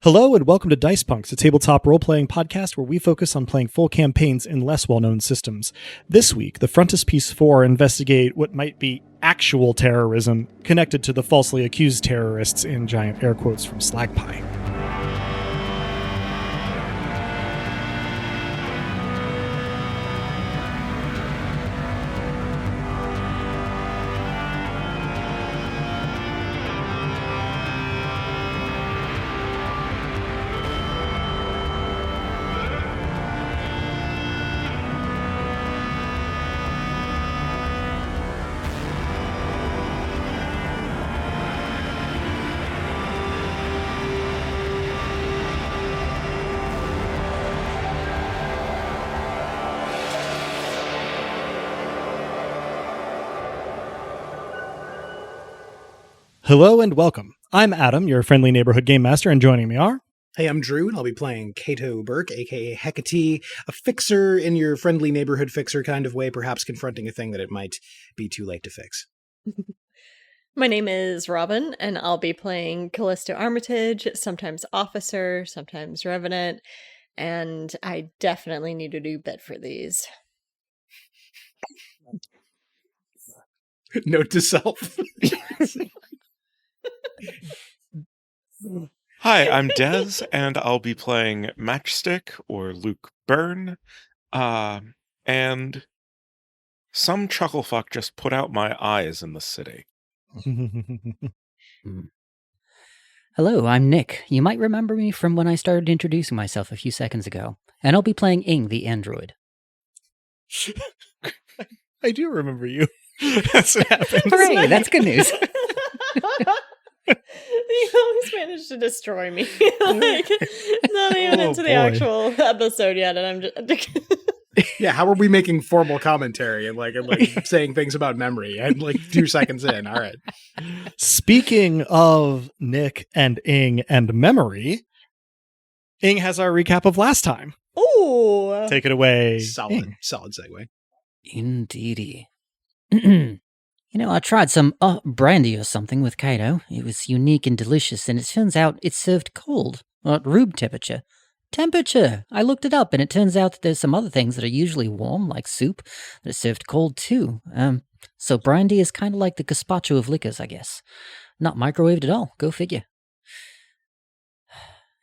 Hello and welcome to Dice Punks, a tabletop role-playing podcast where we focus on playing full campaigns in less well-known systems. This week, the Frontispiece Four investigate what might be actual terrorism connected to the falsely accused terrorists in giant air quotes from Slagpie. Hello and welcome. I'm Adam, your friendly neighborhood game master, and joining me are... Hey, I'm Drew, and I'll be playing Cato Burke, aka Hecate, a fixer in your friendly neighborhood fixer kind of way, perhaps confronting a thing that it might be too late to fix. My name is Robin, and I'll be playing Callisto Armitage, sometimes Officer, sometimes Revenant, and I definitely need a new bed for these. Note to self. Hi, I'm Dez, and I'll be playing Matchstick, or Luke Byrne, and some chucklefuck just put out my eyes in the city. Hello, I'm Nick. You might remember me from when I started introducing myself a few seconds ago, and I'll be playing Ing, the android. I do remember you. That's what happens. Hooray, that's good news. You always managed to destroy me. Not even into the actual episode yet, and I'm just... Yeah, how are we making formal commentary and like saying things about memory and 2 seconds in? All right. Speaking of Nick and Ing and memory, Ing has our recap of last time. Ooh! Take it away, Solid segue. Indeedy. I tried some brandy or something with Cato. It was unique and delicious, and it turns out it's served cold, or at room temperature. I looked it up, and it turns out that there's some other things that are usually warm, like soup, that are served cold too. So brandy is kind of like the gazpacho of liquors, I guess. Not microwaved at all. Go figure.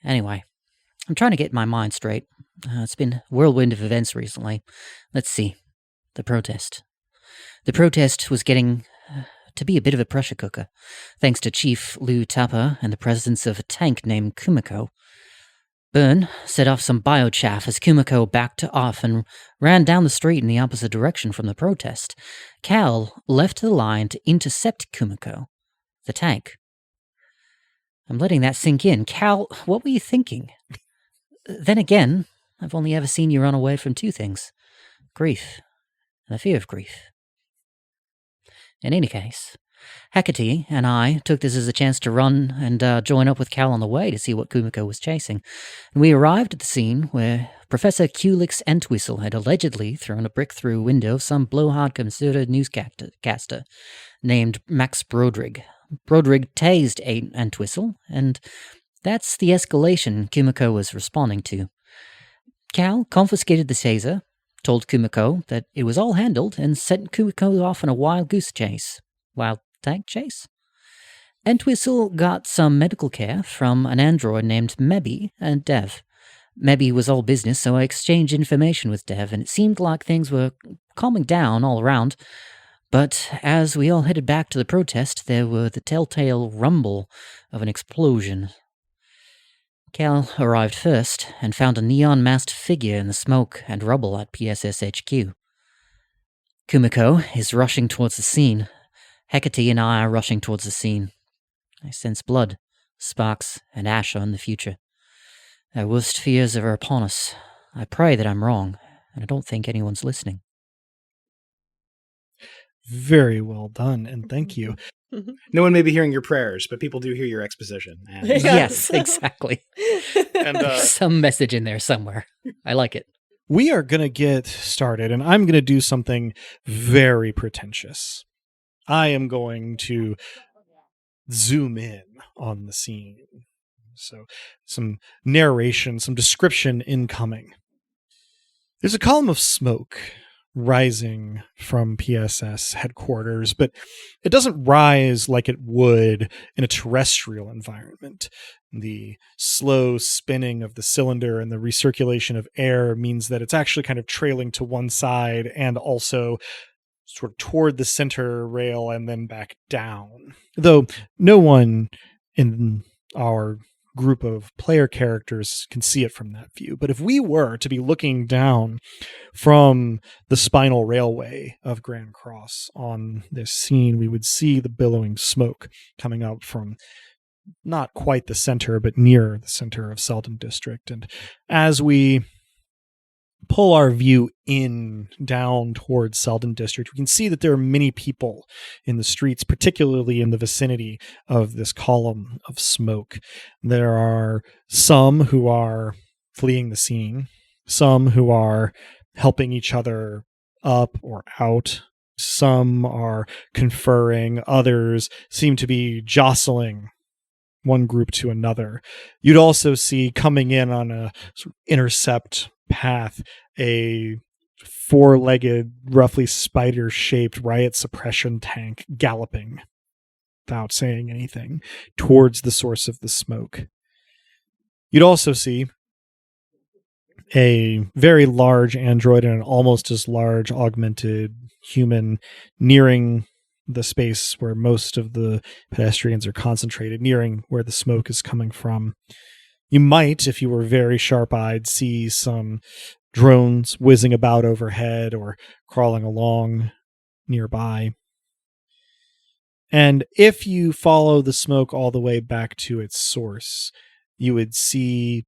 Anyway, I'm trying to get my mind straight. It's been a whirlwind of events recently. Let's see. The protest. The protest was getting to be a bit of a pressure cooker, thanks to Chief Lou Tupper and the presence of a tank named Kumiko. Byrne set off some biochaff as Kumiko backed off and ran down the street in the opposite direction from the protest. Cal left the line to intercept Kumiko, the tank. I'm letting that sink in. Cal, what were you thinking? Then again, I've only ever seen you run away from two things: grief and the fear of grief. In any case, Hecate and I took this as a chance to run and join up with Cal on the way to see what Kumiko was chasing. And we arrived at the scene where Professor Kulik's Entwistle had allegedly thrown a brick through a window of some blowhard conservative newscaster named Max Brodrig. Brodrig tased Entwistle, and that's the escalation Kumiko was responding to. Cal confiscated the taser, told Kumiko that it was all handled, and sent Kumiko off on a wild goose chase. Wild tank chase? Entwistle got some medical care from an android named Mebby and Dev. Mebby was all business, so I exchanged information with Dev, and it seemed like things were calming down all around. But as we all headed back to the protest, there were the telltale rumble of an explosion. Cal arrived first and found a neon-masked figure in the smoke and rubble at PSS HQ. Kumiko is rushing towards the scene. Hecate and I are rushing towards the scene. I sense blood, sparks, and ash are in the future. Our worst fears are upon us. I pray that I'm wrong, and I don't think anyone's listening. Very well done, and thank you. No one may be hearing your prayers, but people do hear your exposition. And Yes, exactly. And some message in there somewhere. I like it. we are going to get started, and I'm going to do something very pretentious. I am going to zoom in on the scene. So some narration, some description incoming. There's a column of smoke rising from PSS headquarters, but it doesn't rise like it would in a terrestrial environment. The slow spinning of the cylinder and the recirculation of air means that it's actually kind of trailing to one side and also sort of toward the center rail and then back down. Though no one in our group of player characters can see it from that view. But if we were to be looking down from the spinal railway of Grand Cross on this scene, we would see the billowing smoke coming up from not quite the center, but near the center of Selden District. And as we pull our view in down towards Selden District, we can see that there are many people in the streets, particularly in the vicinity of this column of smoke. There are some who are fleeing the scene, some who are helping each other up or out, some are conferring, others seem to be jostling one group to another. You'd also see coming in on a sort of intercept path a four-legged, roughly spider-shaped riot suppression tank galloping without saying anything towards the source of the smoke. You'd also see a very large android and an almost as large augmented human nearing the space where most of the pedestrians are concentrated, nearing where the smoke is coming from. You might, if you were very sharp-eyed, see some drones whizzing about overhead or crawling along nearby. And if you follow the smoke all the way back to its source, you would see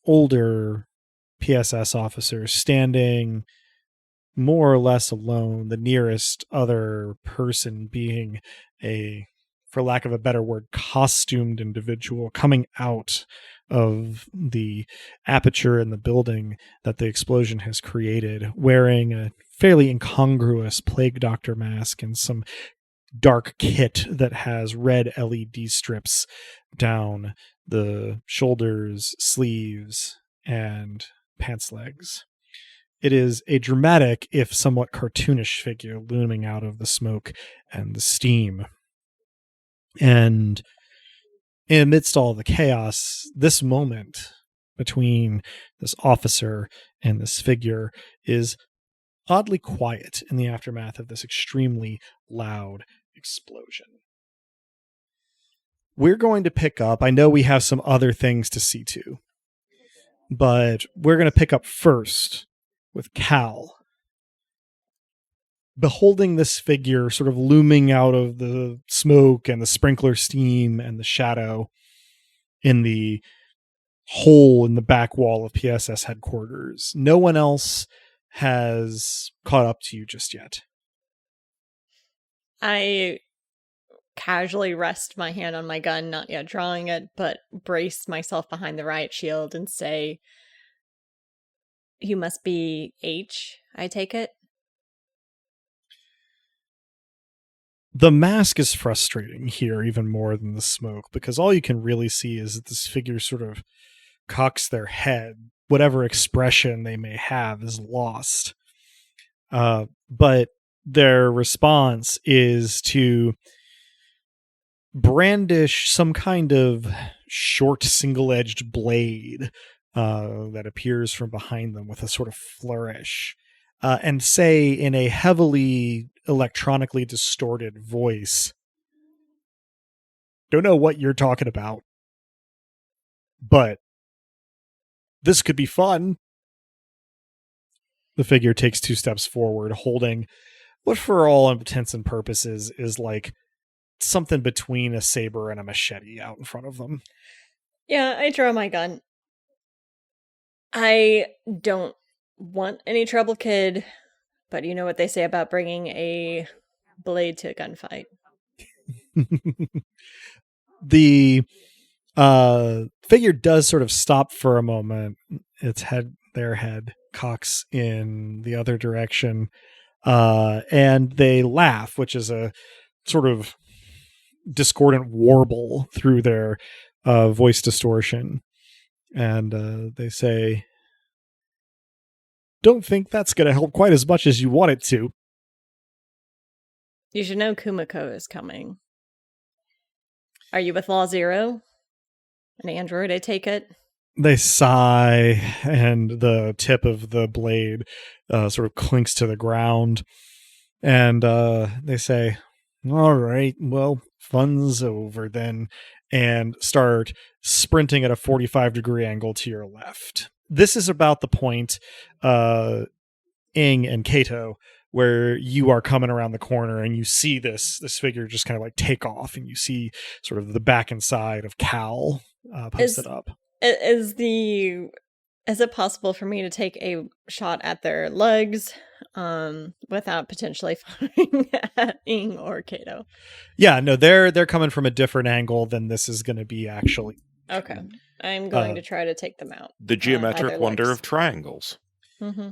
older PSS officers standing more or less alone, the nearest other person being a, for lack of a better word, costumed individual coming out of the aperture in the building that the explosion has created, wearing a fairly incongruous plague doctor mask and some dark kit that has red LED strips down the shoulders, sleeves, and pants legs. It is a dramatic, if somewhat cartoonish figure looming out of the smoke and the steam. And amidst all the chaos, this moment between this officer and this figure is oddly quiet in the aftermath of this extremely loud explosion. We're going to pick up, I know we have some other things to see to, but we're going to pick up first with Cal, beholding this figure sort of looming out of the smoke and the sprinkler steam and the shadow in the hole in the back wall of PSS headquarters. No one else has caught up to you just yet. I casually rest my hand on my gun, not yet drawing it, but brace myself behind the riot shield and say, "You must be H, I take it?" The mask is frustrating here even more than the smoke, because all you can really see is that this figure sort of cocks their head. Whatever expression they may have is lost. But their response is to brandish some kind of short single-edged blade that appears from behind them with a sort of flourish, and say in a heavily electronically distorted voice, "Don't know what you're talking about, but this could be fun." The figure takes 2 steps forward, holding what for all intents and purposes is like something between a saber and a machete out in front of them. Yeah, I draw my gun. I don't want any trouble, kid, but you know what they say about bringing a blade to a gunfight. The figure does sort of stop for a moment. Their head cocks in the other direction, and they laugh, which is a sort of discordant warble through their voice distortion. And they say, "Don't think that's going to help quite as much as you want it to." You should know Kumiko is coming. Are you with Law Zero? An android, I take it? They sigh, and the tip of the blade sort of clinks to the ground. And they say, "All right, well, fun's over then," and start sprinting at a 45-degree angle to your left. This is about the point, Ing and Kato, where you are coming around the corner and you see this figure just kind of like take off, and you see sort of the back and side of Cal posted up. Is it possible for me to take a shot at their legs without potentially firing at Ing or Kato? Yeah, no, they're coming from a different angle than this is going to be actually. Okay. I'm going to try to take them out. The geometric wonder of triangles. Mm-hmm.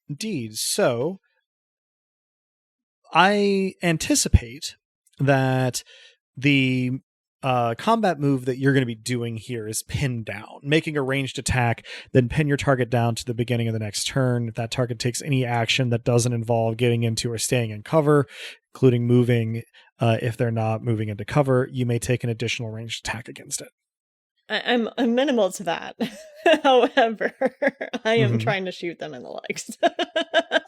Indeed. So I anticipate that the combat move that you're going to be doing here is pin down, making a ranged attack, then pin your target down to the beginning of the next turn. If that target takes any action that doesn't involve getting into or staying in cover, including moving, if they're not moving into cover, you may take an additional ranged attack against it. I'm minimal to that. However, I am trying to shoot them in the legs.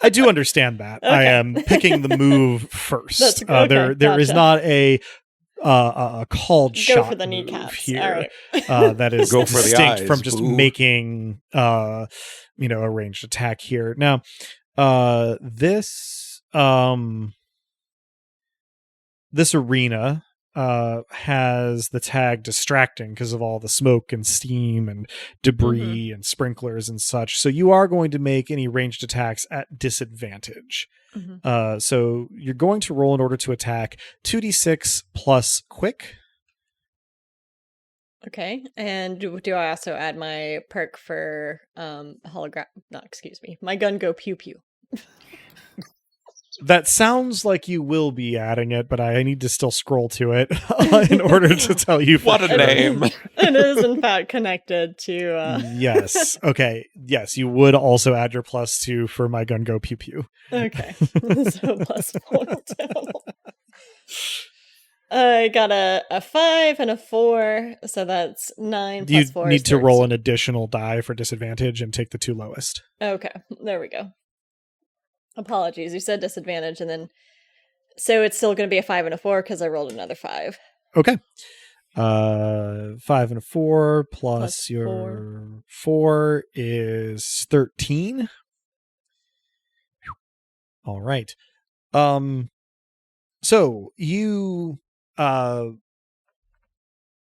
I do understand that. Okay. I am picking the move first. That's okay, There is gotcha. not a called Go shot for the move kneecaps. here. All right. That is Go for the distinct eyes, from just boo. making a ranged attack here. Now, this arena has the tag distracting because of all the smoke and steam and debris and sprinklers and such. So you are going to make any ranged attacks at disadvantage. Mhm. So you're going to roll in order to attack 2d6 plus quick. Okay. And do I also add my perk for my gun go pew pew? That sounds like you will be adding it, but I need to still scroll to it in order to tell you. What a name. It is, in fact, connected to... Yes. Okay. Yes, you would also add your +2 for my gun go pew pew. Okay. So +4 total. I got a 5 and a 4, so that's 9 You plus 4 need is to roll 13. an additional die for disadvantage and take the two lowest. Okay, there we go. Apologies, you said disadvantage, and then... So it's still going to be a 5 and a 4, because I rolled another 5. Okay. 5 and a 4 plus your 4 is 13. All right. So you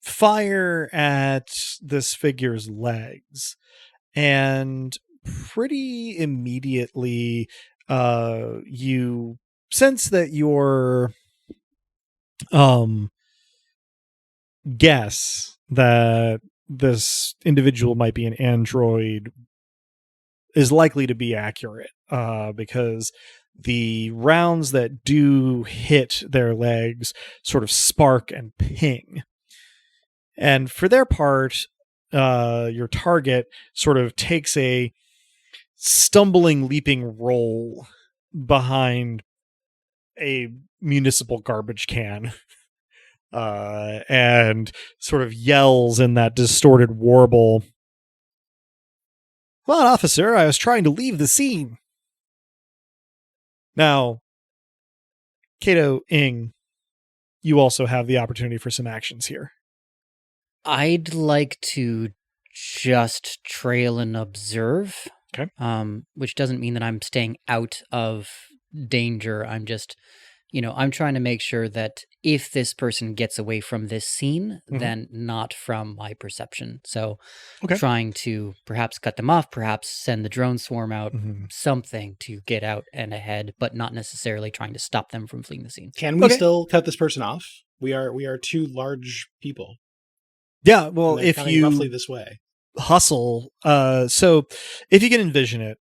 fire at this figure's legs, and pretty immediately you sense that your guess that this individual might be an android is likely to be accurate, because the rounds that do hit their legs sort of spark and ping. And for their part, your target sort of takes a stumbling, leaping roll behind a municipal garbage can, and sort of yells in that distorted warble, "Come on, officer, I was trying to leave the scene." Now, Kato, Ing, you also have the opportunity for some actions here. I'd like to just trail and observe. Okay. Which doesn't mean that I'm staying out of danger. I'm just, I'm trying to make sure that if this person gets away from this scene, then not from my perception. So trying to perhaps cut them off, perhaps send the drone swarm out, something to get out and ahead, but not necessarily trying to stop them from fleeing the scene. Can we still cut this person off? We are two large people. Yeah, well, if coming you roughly this way. hustle, so if you can envision it,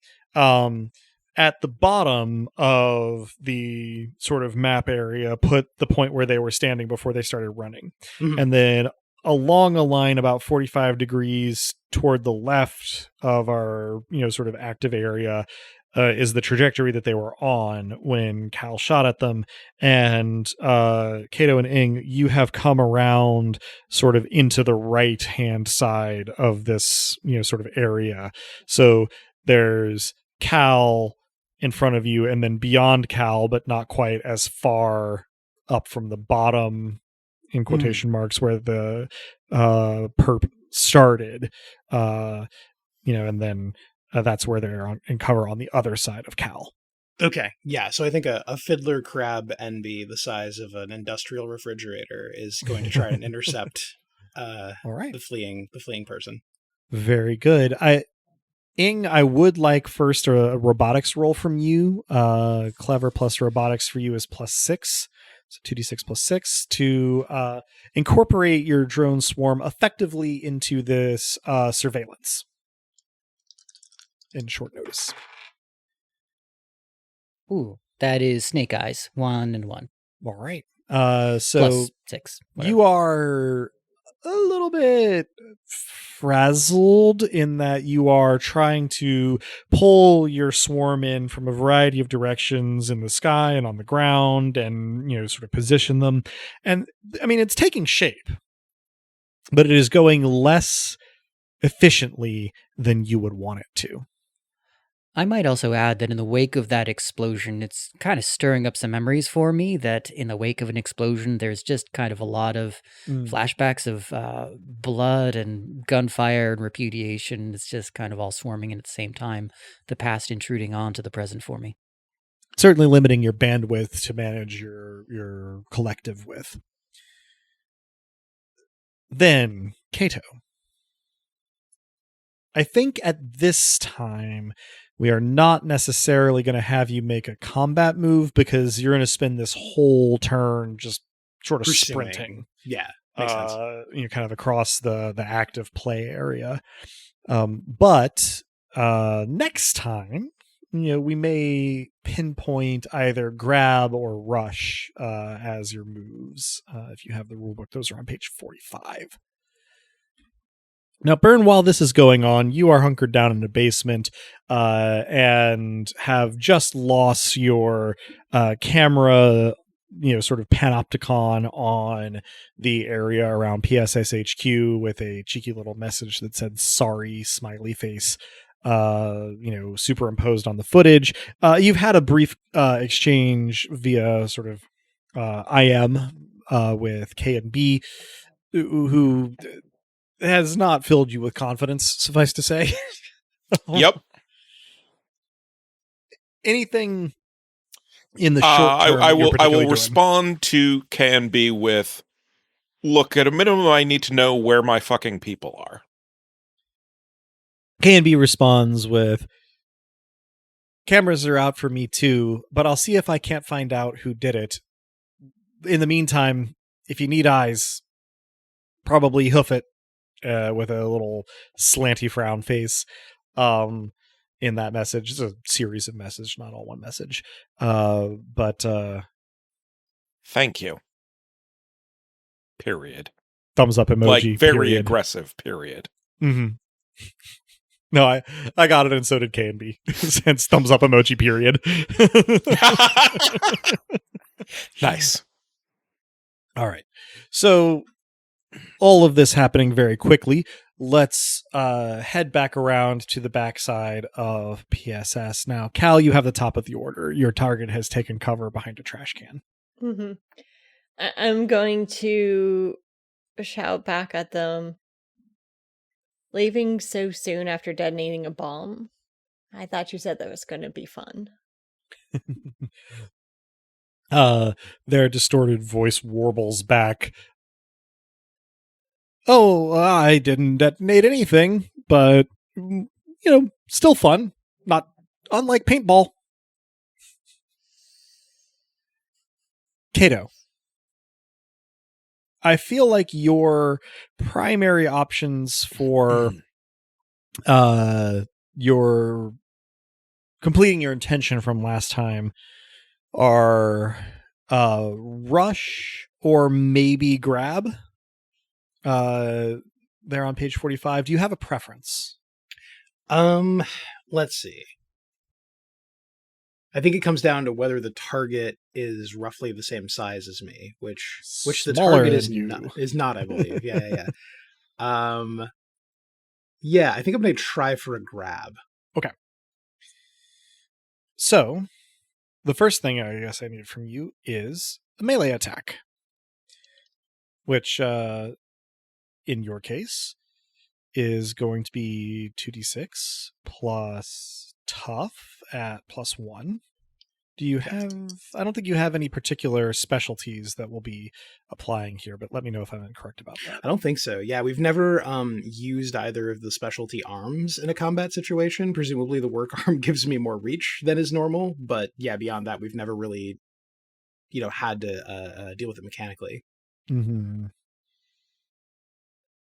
at the bottom of the sort of map area, put the point where they were standing before they started running. And then along a line about 45 degrees toward the left of our, sort of active area, is the trajectory that they were on when Cal shot at them. And Kato and Ing, you have come around sort of into the right hand side of this, sort of area. So there's Cal in front of you, and then beyond Cal, but not quite as far up from the bottom, in quotation marks, where the perp started, and then that's where they're in cover on the other side of Cal. Okay, yeah, so I think a fiddler crab enby the size of an industrial refrigerator is going to try and intercept All right. the fleeing person. Very good. Ing, I would like first a robotics roll from you. Clever plus robotics for you is +6. So 2d6 +6 to incorporate your drone swarm effectively into this surveillance in short notice. Ooh, that is Snake Eyes. 1 and 1. All right. So +6. you are a little bit frazzled in that you are trying to pull your swarm in from a variety of directions in the sky and on the ground, and sort of position them. And I mean, it's taking shape, but it is going less efficiently than you would want it to. I might also add that in the wake of that explosion, it's kind of stirring up some memories for me, that in the wake of an explosion, there's just kind of a lot of flashbacks of blood and gunfire and repudiation. It's just kind of all swarming in at the same time, the past intruding onto the present for me. Certainly limiting your bandwidth to manage your collective with. Then, Kato. I think at this time, we are not necessarily going to have you make a combat move, because you're going to spend this whole turn just sort of sprinting. Yeah, makes sense. Kind of across the active play area. But next time, we may pinpoint either grab or rush as your moves. If you have the rulebook, those are on page 45. Now, Burn, while this is going on, you are hunkered down in the basement and have just lost your camera, sort of panopticon on the area around PSS HQ with a cheeky little message that said, "Sorry, smiley face," superimposed on the footage. You've had a brief exchange via sort of IM with K and B, who has not filled you with confidence, suffice to say. Yep. Anything in the short term? I will respond to K&B with, look, at a minimum, I need to know where my fucking people are. K&B responds with, cameras are out for me too, but I'll see if I can't find out who did it. In the meantime, if you need eyes, probably hoof it. With a little slanty frown face in that message. It's a series of messages, not all one message. But thank you. Period. Thumbs up emoji. Like, very period. aggressive, period. Mm-hmm. No, I got it, and so did K&B. Hence thumbs up emoji, period. Nice. All right. So all of this happening very quickly. Let's head back around to the backside of PSS. Now, Cal, you have the top of the order. Your target has taken cover behind a trash can. Mm-hmm. I'm going to shout back at them. Leaving so soon after detonating a bomb? I thought you said that was going to be fun. Their distorted voice warbles back. Oh, I didn't detonate anything, but, still fun. Not unlike paintball. Kato, I feel like your primary options for your completing your intention from last time are rush or maybe grab. there on page 45. Do you have a preference? Let's see. I think it comes down to whether the target is roughly the same size as me, which the Smaller target is than you. not, I believe. Yeah. Yeah, I think I'm going to try for a grab. Okay. So, the first thing I guess I need from you is a melee attack, which, in your case, is going to be 2d6 plus tough at +1. Do you have... I don't think you have any particular specialties that we'll be applying here, but let me know if I'm incorrect about that. I don't think so. Yeah, we've never used either of the specialty arms in a combat situation. Presumably the work arm gives me more reach than is normal, but yeah, beyond that, we've never really, had to deal with it mechanically. Mm-hmm.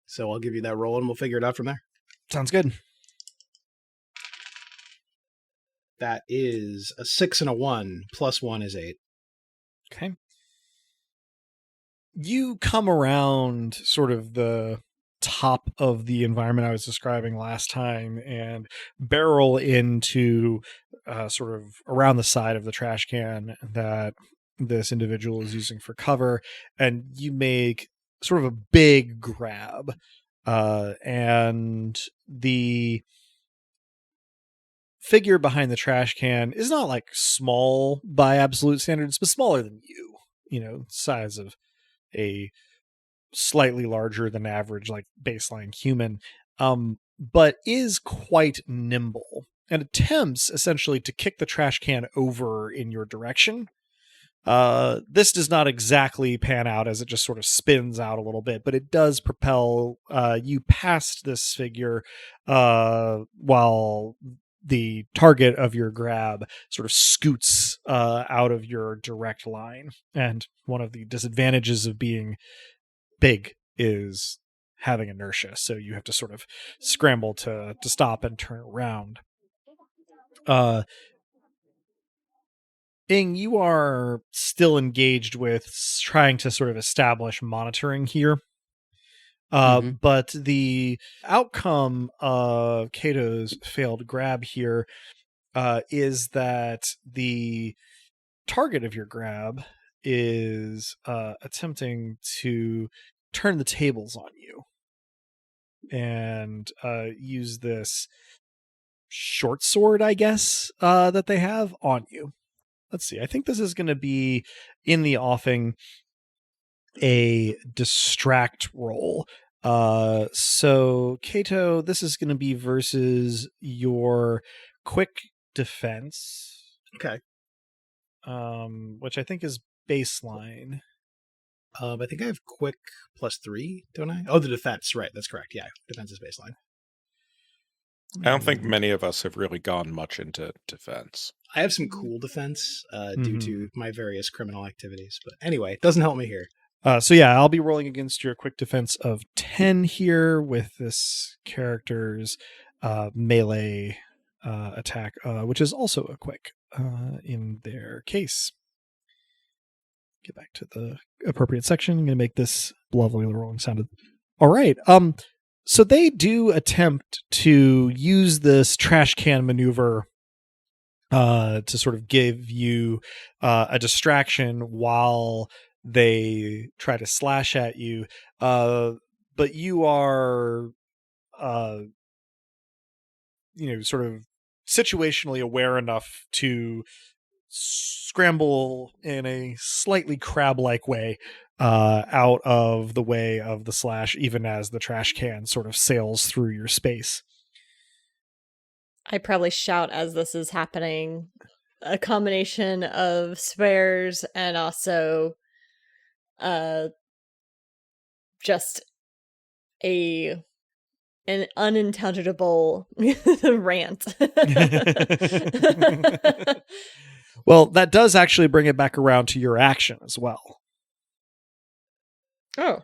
So I'll give you that roll and we'll figure it out from there. Sounds good. That is a 6 and a 1. +1 is 8. Okay. You come around sort of the top of the environment I was describing last time and barrel into sort of around the side of the trash can that this individual is using for cover, and you make sort of a big grab, and the figure behind the trash can is not like small by absolute standards, but smaller than you, size of a slightly larger than average, like baseline human, but is quite nimble and attempts essentially to kick the trash can over in your direction. This does not exactly pan out as it just sort of spins out a little bit, but it does propel you past this figure while the target of your grab sort of scoots out of your direct line. And one of the disadvantages of being big is having inertia, so you have to sort of scramble to stop and turn around. Ing, you are still engaged with trying to sort of establish monitoring here. But the outcome of Cato's failed grab here is that the target of your grab is attempting to turn the tables on you and use this short sword, I guess, that they have on you. Let's see. I think this is going to be in the offing a distract roll. So Cato, this is going to be versus your quick defense. Okay. Which I think is baseline. I think I have quick +3, don't I? Oh, the defense. Right. That's correct. Yeah. Defense is baseline. I don't think many of us have really gone much into defense. I have some cool defense due to my various criminal activities. But anyway, it doesn't help me here. So yeah, I'll be rolling against your quick defense of 10 here with this character's melee attack, which is also a quick in their case. Get back to the appropriate section. I'm going to make this lovely rolling sounded. All right. So they do attempt to use this trash can maneuver to sort of give you a distraction while they try to slash at you. But you are, sort of situationally aware enough to scramble in a slightly crab-like way out of the way of the slash, even as the trash can sort of sails through your space. I probably shout as this is happening, a combination of swears and also just an unintelligible rant. Well, that does actually bring it back around to your action as well. Oh,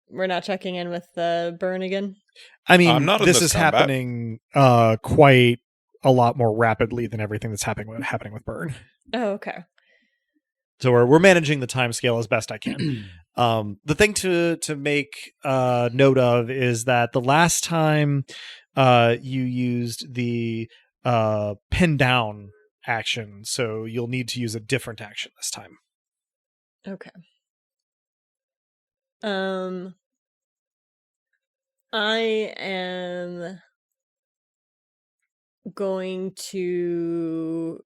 we're not checking in with Burn again? I mean, not this is combat. happening quite a lot more rapidly than everything that's happening with Burn. Oh, okay. So we're managing the time scale as best I can. The thing to make note of is that the last time you used the pin down action, so you'll need to use a different action this time. Okay. I am going to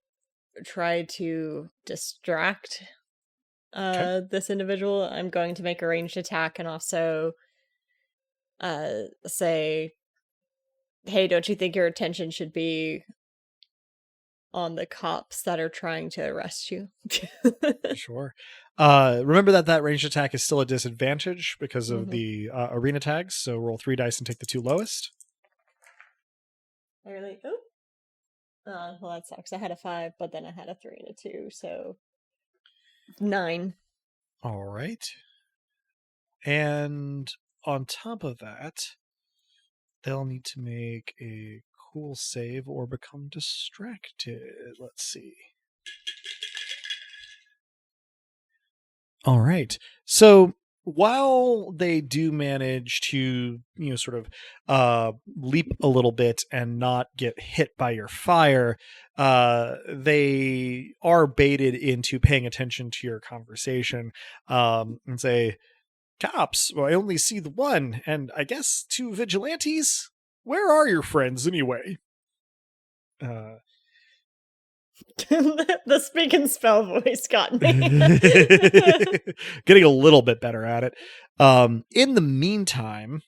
try to distract this individual. I'm going to make a ranged attack and also say, hey, don't you think your attention should be on the cops that are trying to arrest you? Sure. Remember that ranged attack is still a disadvantage because of the arena tags, so roll 3 dice and take the 2 lowest. I really... well, that sucks. I had a 5, but then I had a 3 and a 2, so 9. All right. And on top of that, they'll need to make a cool save or become distracted. Let's see. All right. So while they do manage to, sort of leap a little bit and not get hit by your fire, they are baited into paying attention to your conversation and say, cops, well, I only see the one, and I guess 2 vigilantes? Where are your friends anyway? The speak and spell voice got me. Getting a little bit better at it. In the meantime,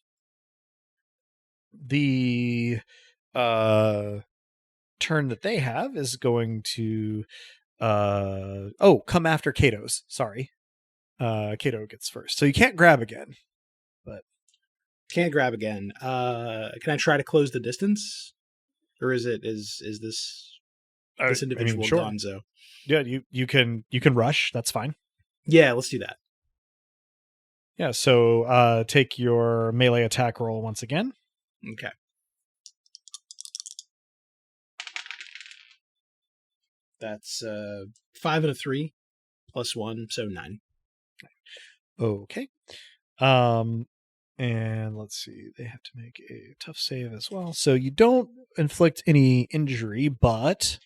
the turn that they have is going to come after Kato's. Sorry. Kato gets first. So you can't grab again. But can't grab again. Can I try to close the distance? Or is this individual sure. gonzo? Yeah, you can rush. That's fine. Yeah, let's do that. Yeah, so take your melee attack roll once again. Okay. That's 5 and a 3 plus 1, so 9. Okay. And let's see, they have to make a tough save as well. So you don't inflict any injury, but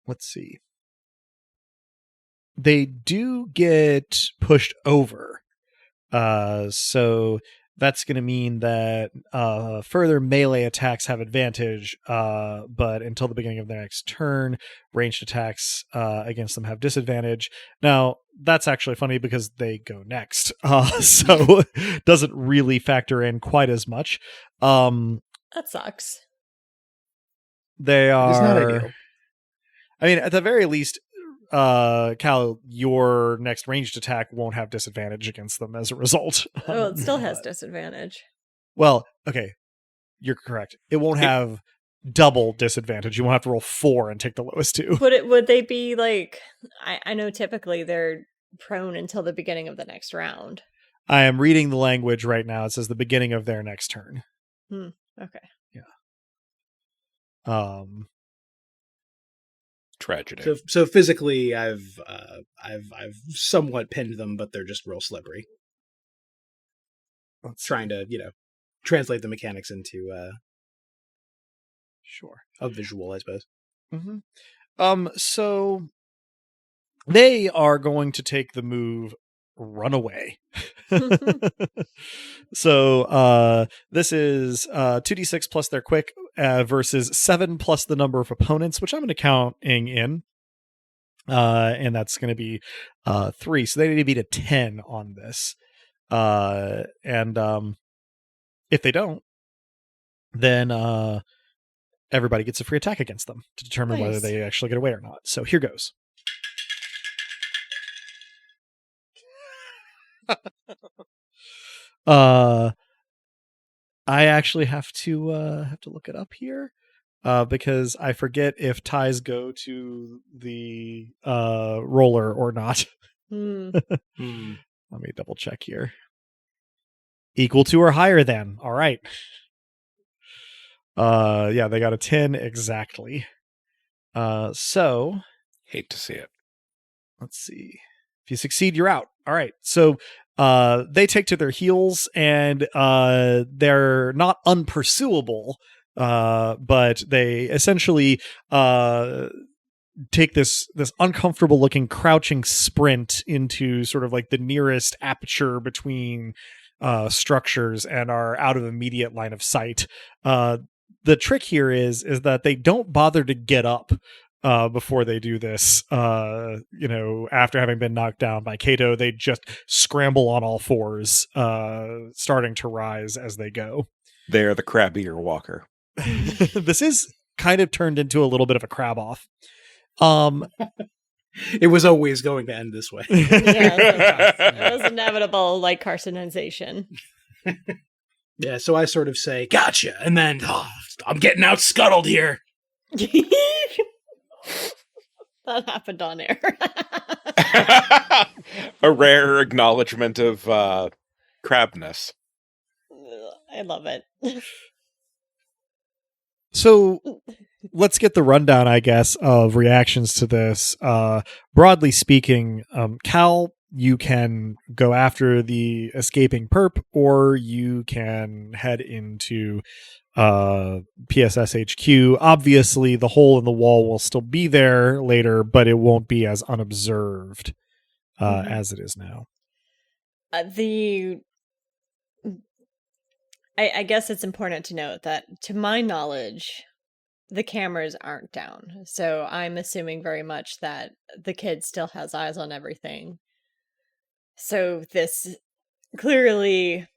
let's see. They do get pushed over. So that's going to mean that further melee attacks have advantage, but until the beginning of their next turn, ranged attacks against them have disadvantage. Now, that's actually funny because they go next, so doesn't really factor in quite as much. That sucks. They are... It's not ideal. I mean, at the very least, Cal, your next ranged attack won't have disadvantage against them as a result. Oh, it still has disadvantage. Well, okay, you're correct. It won't have double disadvantage. You won't have to roll 4 and take the lowest 2. Would they be like? I know typically they're prone until the beginning of the next round. I am reading the language right now. It says the beginning of their next turn. Okay. Yeah. Tragedy. So physically, I've somewhat pinned them, but they're just real slippery. Trying to translate the mechanics into sure a visual, I suppose. Mm-hmm. So they are going to take the move run away. So this is 2d6 plus their quick versus 7 plus the number of opponents, which I'm going to counting in. And that's going to be 3. So they need to beat a 10 on this. And if they don't, then everybody gets a free attack against them to determine whether they actually get away or not. So here goes. I actually have to look it up here because I forget if ties go to the roller or not. Let me double check here. Equal to or higher than. All right. Yeah, they got a 10 exactly. So hate to see it. Let's see. If you succeed, you're out. All right. So they take to their heels, and they're not unpursuable, but they essentially take this uncomfortable looking crouching sprint into sort of like the nearest aperture between structures and are out of immediate line of sight. The trick here is that they don't bother to get up before they do this. After having been knocked down by Kato, they just scramble on all fours, starting to rise as they go. They're the crab eater walker. This is kind of turned into a little bit of a crab off. It was always going to end this way. It was inevitable, like carcinization. Yeah, so I sort of say, gotcha, and then, I'm getting out scuttled here. That happened on air. A rare acknowledgement of crabness. I love it. So let's get the rundown, I guess, of reactions to this. Broadly speaking, Cal, you can go after the escaping perp, or you can head into PSS HQ. Obviously, the hole in the wall will still be there later, but it won't be as unobserved as it is now. I guess it's important to note that, to my knowledge, the cameras aren't down. So I'm assuming very much that the kid still has eyes on everything. So this clearly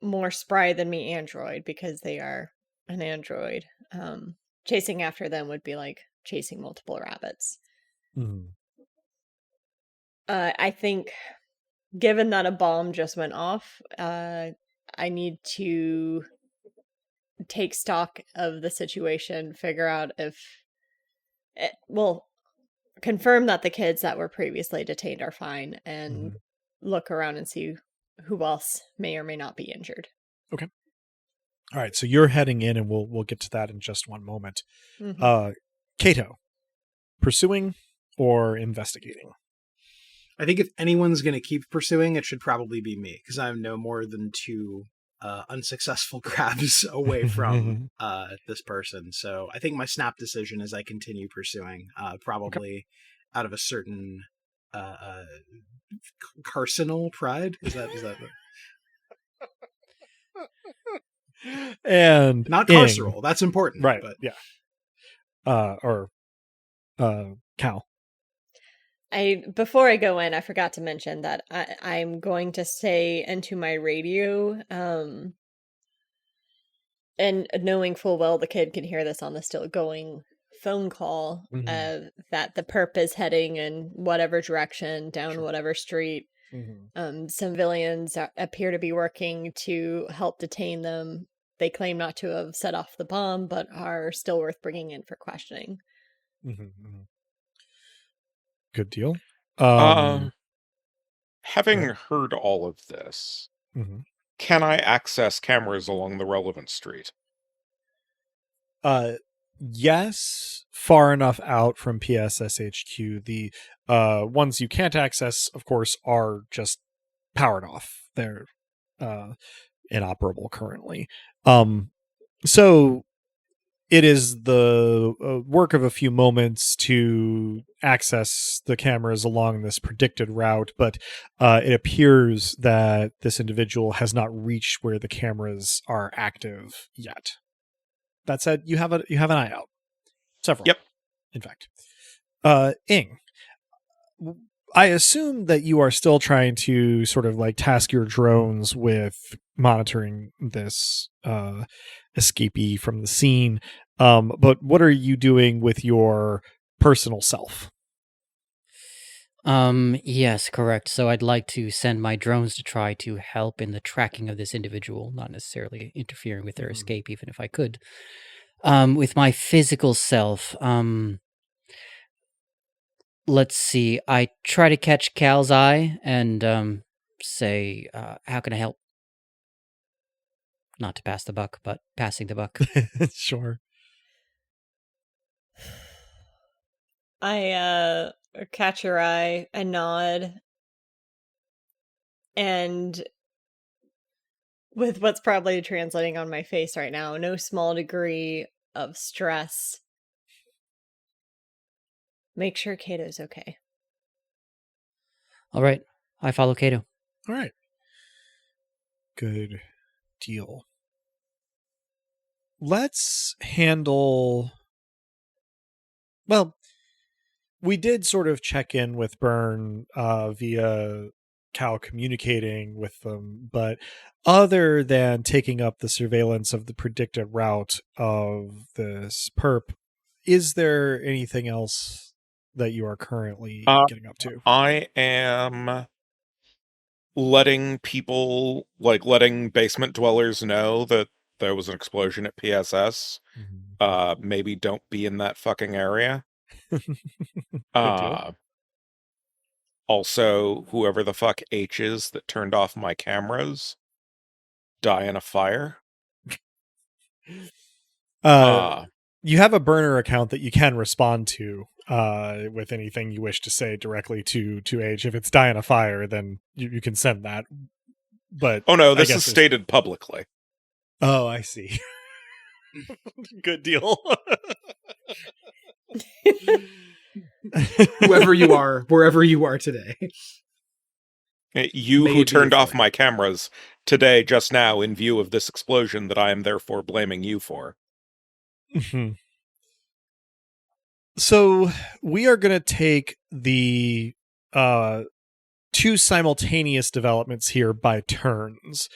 more spry than me android, because they are an android. Chasing after them would be like chasing multiple rabbits. Mm-hmm. I think, given that a bomb just went off, I need to take stock of the situation, figure out if confirm that the kids that were previously detained are fine, and look around and see who else may or may not be injured. Okay. All right, so you're heading in, and we'll get to that in just one moment. Kato, pursuing or investigating? I think if anyone's going to keep pursuing, it should probably be me, because I'm no more than 2 unsuccessful grabs away from this person. So I think my snap decision is I continue pursuing, probably out of a certain carcinal pride. Is that and not carceral? That's important, right? But yeah. Cal. Before I go in, I forgot to mention that I'm going to say into my radio, and knowing full well the kid can hear this on the still going phone call, that the perp is heading in whatever direction, down whatever street. Civilians appear to be working to help detain them. They claim not to have set off the bomb, but are still worth bringing in for questioning. Good deal. Having heard all of this, can I access cameras along the relevant street? Yes, far enough out from PSS HQ. The ones you can't access, of course, are just powered off. They're inoperable currently. So it is the work of a few moments to access the cameras along this predicted route, but it appears that this individual has not reached where the cameras are active yet. That said, you have an eye out. Several. Yep. In fact. Ing, I assume that you are still trying to sort of like task your drones with monitoring this escapee from the scene. But what are you doing with your personal self? Yes, correct. So I'd like to send my drones to try to help in the tracking of this individual, not necessarily interfering with their escape, even if I could. With my physical self, let's see. I try to catch Cal's eye and say, how can I help? Not to pass the buck, but passing the buck. Sure. I catch your eye, I nod, And with what's probably translating on my face right now, no small degree of stress. Make sure Kato's okay. All right. I follow Kato. All right. Good deal. Let's handle... Well, we did sort of check in with Byrne via Cal communicating with them, but other than taking up the surveillance of the predicted route of this perp, is there anything else that you are currently getting up to? I am letting people, letting basement dwellers know that there was an explosion at PSS. Maybe don't be in that fucking area. Also, whoever the fuck H is that turned off my cameras, die in a fire. You have a burner account that you can respond to with anything you wish to say directly to H. If it's die in a fire, then you can send that. But oh no, this is stated publicly. Oh, I see. Good deal. Whoever you are, wherever you are today. You who turned off my cameras today, just now, in view of this explosion that I am therefore blaming you for. So we are going to take the two simultaneous developments here by turns.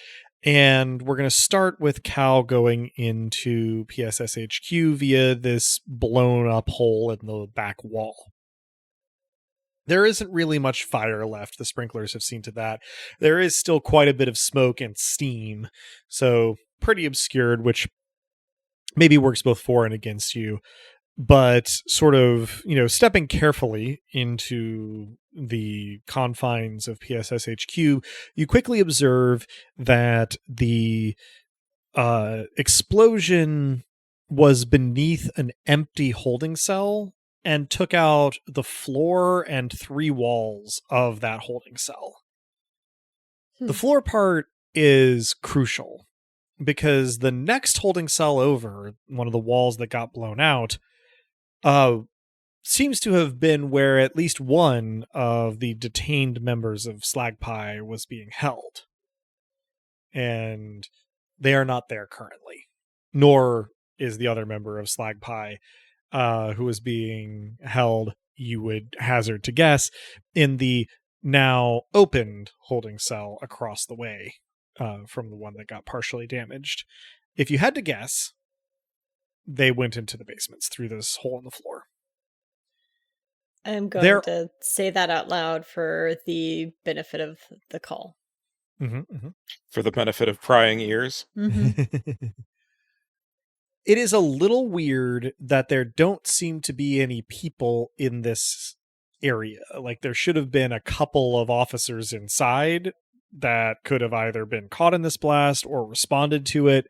And we're going to start with Cal going into PSS HQ via this blown up hole in the back wall. There isn't really much fire left. The sprinklers have seen to that. There is still quite a bit of smoke and steam. So pretty obscured, which maybe works both for and against you. But sort of, stepping carefully into the confines of PSS HQ, you quickly observe that the explosion was beneath an empty holding cell and took out the floor and 3 walls of that holding cell. The floor part is crucial because the next holding cell over, one of the walls that got blown out, seems to have been where at least one of the detained members of Slag Pie was being held. And they are not there currently. Nor is the other member of Slag Pie who is being held, you would hazard to guess, in the now opened holding cell across the way from the one that got partially damaged. If you had to guess, they went into the basements through this hole in the floor. I'm going to say that out loud for the benefit of the call. For the benefit of prying ears. It is a little weird that there don't seem to be any people in this area. Like, there should have been a couple of officers inside that could have either been caught in this blast or responded to it.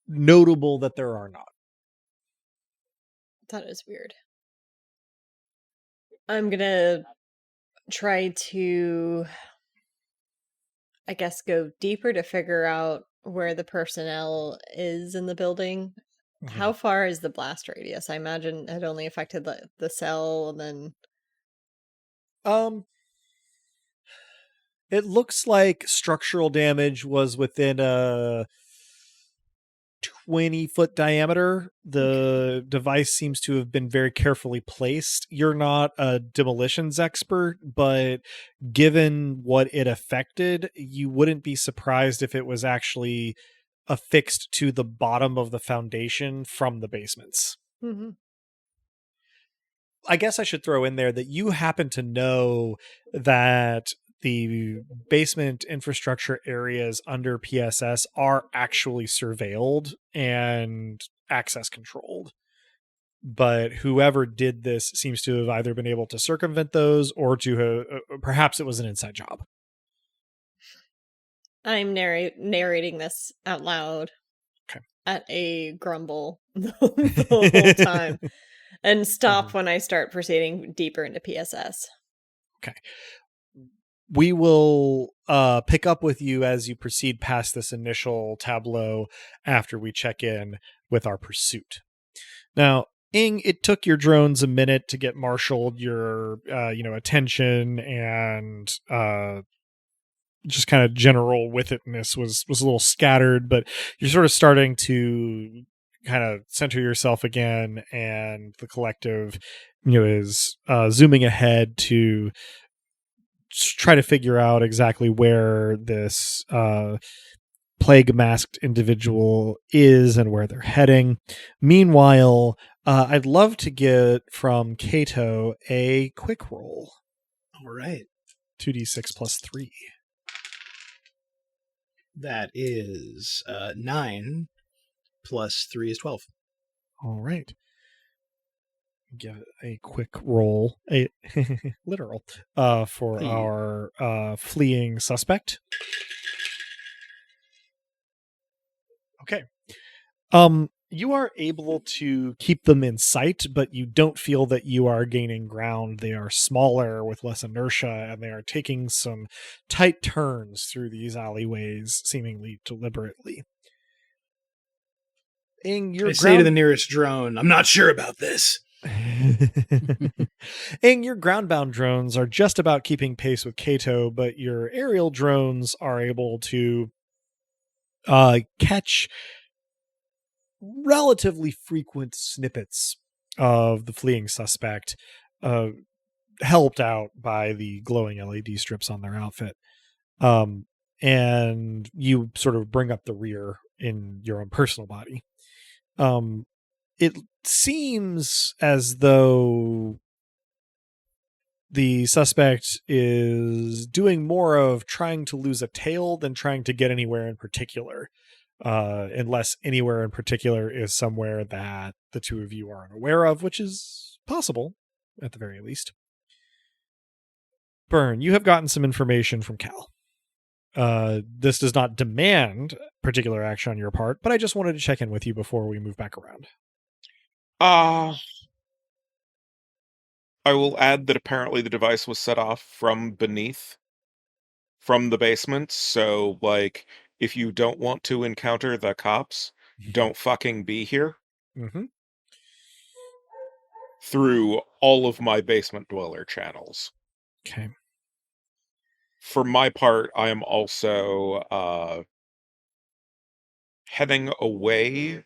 Notable that there are not. That is weird. I'm gonna try to, I guess, go deeper to figure out where the personnel is in the building. How far is the blast radius? I imagine it only affected the cell, and then... It looks like structural damage was within a 20-foot diameter. The device seems to have been very carefully placed. You're not a demolitions expert, but given what it affected, you wouldn't be surprised if it was actually affixed to the bottom of the foundation from the basements. I guess I should throw in there that you happen to know that the basement infrastructure areas under PSS are actually surveilled and access controlled. But whoever did this seems to have either been able to circumvent those or to have, perhaps it was an inside job. I'm narrating this out loud at a grumble the whole time and stop when I start proceeding deeper into PSS. Okay. we will pick up with you as you proceed past this initial tableau after we check in with our pursuit. Now, Ing, it took your drones a minute to get marshaled. Your attention and just kind of general with itness was a little scattered, but you're sort of starting to kind of center yourself again, and the collective is zooming ahead to try to figure out exactly where this plague masked individual is and where they're heading. Meanwhile, I'd love to get from Kato a quick roll. All right. 2d6 plus 3. That is 9 plus 3 is 12. All right. Give it a quick roll, a literal, for our fleeing suspect. Okay. You are able to keep them in sight, but you don't feel that you are gaining ground. They are smaller with less inertia, and they are taking some tight turns through these alleyways, seemingly deliberately. I say to the nearest drone, I'm not sure about this. Ing, your groundbound drones are just about keeping pace with Kato, but your aerial drones are able to catch relatively frequent snippets of the fleeing suspect, helped out by the glowing LED strips on their outfit. And you sort of bring up the rear in your own personal body. It seems as though the suspect is doing more of trying to lose a tail than trying to get anywhere in particular, unless anywhere in particular is somewhere that the two of you are unaware of, which is possible at the very least. Burn, you have gotten some information from Cal. This does not demand particular action on your part, but I just wanted to check in with you before we move back around. I will add that apparently the device was set off from beneath, from the basement, so, like, if you don't want to encounter the cops, don't fucking be here. Mm-hmm. Through all of my basement dweller channels. Okay. For my part, I am also heading away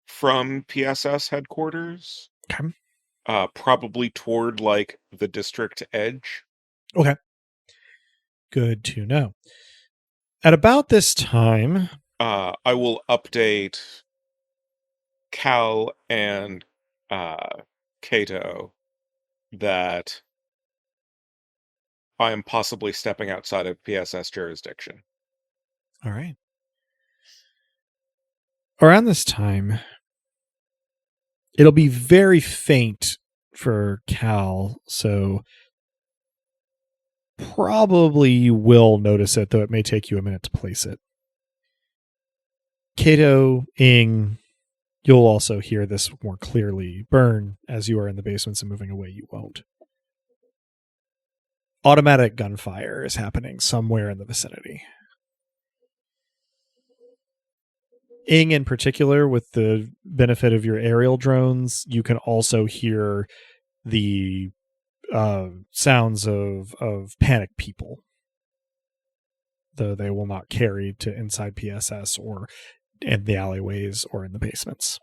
from PSS headquarters. Okay. Probably toward, like, the district edge. Okay. Good to know. At about this time, I will update Cal and Kato that I am possibly stepping outside of PSS jurisdiction. all right. Around this time, it'll be very faint for Cal, so probably you will notice it, though it may take you a minute to place it. Kato, Ing, you'll also hear this more clearly. Burn, as you are in the basements and moving away, you won't. Automatic gunfire is happening somewhere in the vicinity. Ing, in particular, with the benefit of your aerial drones, you can also hear the sounds of panicked people, though they will not carry to inside PSS or in the alleyways or in the basements.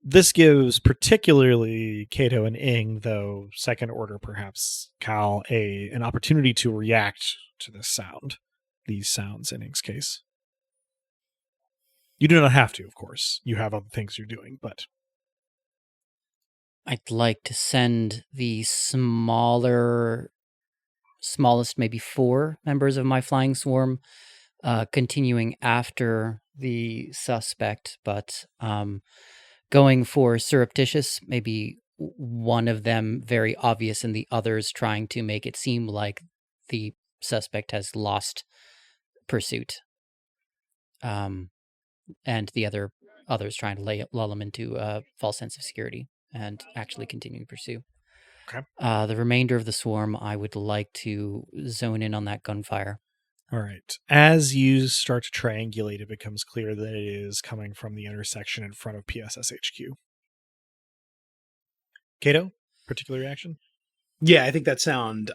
This gives particularly Kato and Ing, though second order perhaps Cal, an opportunity to react to this sound. These sounds in Ing's case. You do not have to, of course. You have other things you're doing, but I'd like to send the smallest maybe 4 members of my flying swarm, continuing after the suspect, but going for surreptitious, maybe one of them very obvious and the others trying to make it seem like the suspect has lost pursuit. And the others trying to lull him into a false sense of security and actually continue to pursue. Okay. The remainder of the swarm, I would like to zone in on that gunfire. All right. As you start to triangulate, it becomes clear that it is coming from the intersection in front of PSS HQ. Kato, particular reaction? Yeah, I think that sound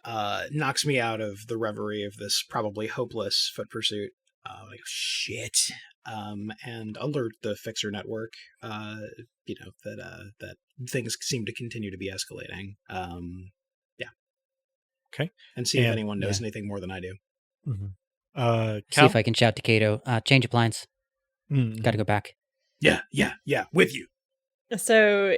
knocks me out of the reverie of this probably hopeless foot pursuit. Like, shit. And alert the fixer network, that things seem to continue to be escalating. Yeah. Okay. And see if anyone knows anything more than I do. Mm-hmm. See if I can shout to Kato, change of plans. Mm-hmm. Got to go back. Yeah, with you. So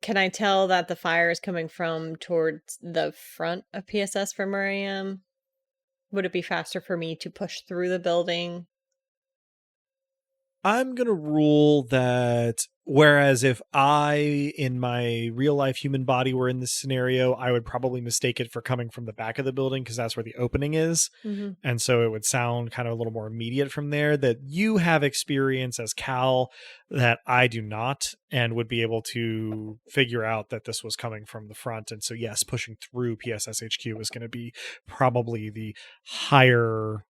can I tell that the fire is coming from towards the front of PSS from where I am? Would it be faster for me to push through the building? I'm going to rule that whereas if I, in my real life human body, were in this scenario, I would probably mistake it for coming from the back of the building because that's where the opening is. Mm-hmm. And so it would sound kind of a little more immediate from there, that you have experience as Cal that I do not, and would be able to figure out that this was coming from the front. And so, yes, pushing through PSS HQ is going to be probably the higher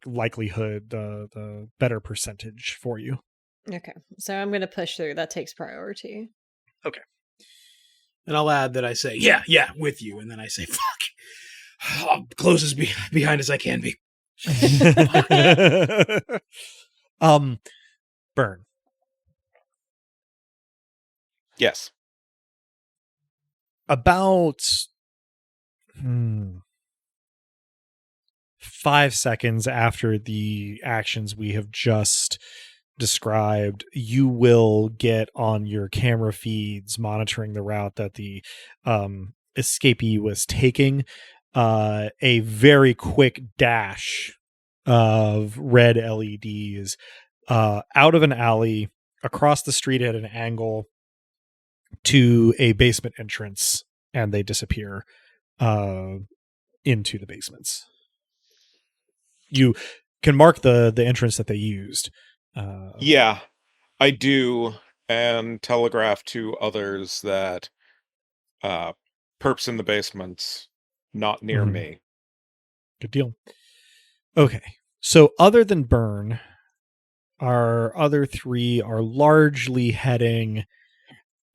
likelihood, the better percentage for you. Okay, so I'm going to push through. That takes priority. Okay. And I'll add that I say, yeah, with you. And then I say, fuck. I'll close as behind as I can be. Burn. Yes. About 5 seconds after the actions we have just described, you will get on your camera feeds monitoring the route that the escapee was taking a very quick dash of red LEDs out of an alley across the street at an angle to a basement entrance, and they disappear into the basements. You can mark the entrance that they used. Yeah, I do, and telegraph to others that perps in the basements, not near me. Good deal. Okay, so other than Burn, our other three are largely heading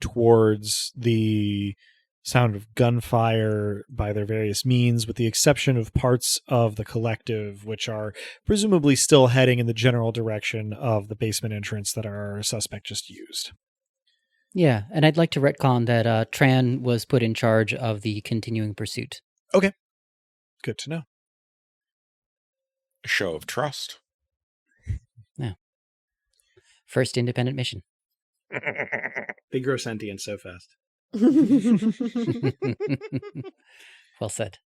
towards the sound of gunfire by their various means, with the exception of parts of the collective, which are presumably still heading in the general direction of the basement entrance that our suspect just used. Yeah, and I'd like to retcon that Tran was put in charge of the continuing pursuit. Okay. Good to know. A show of trust. Yeah. First independent mission. They grow sentient so fast. Well said.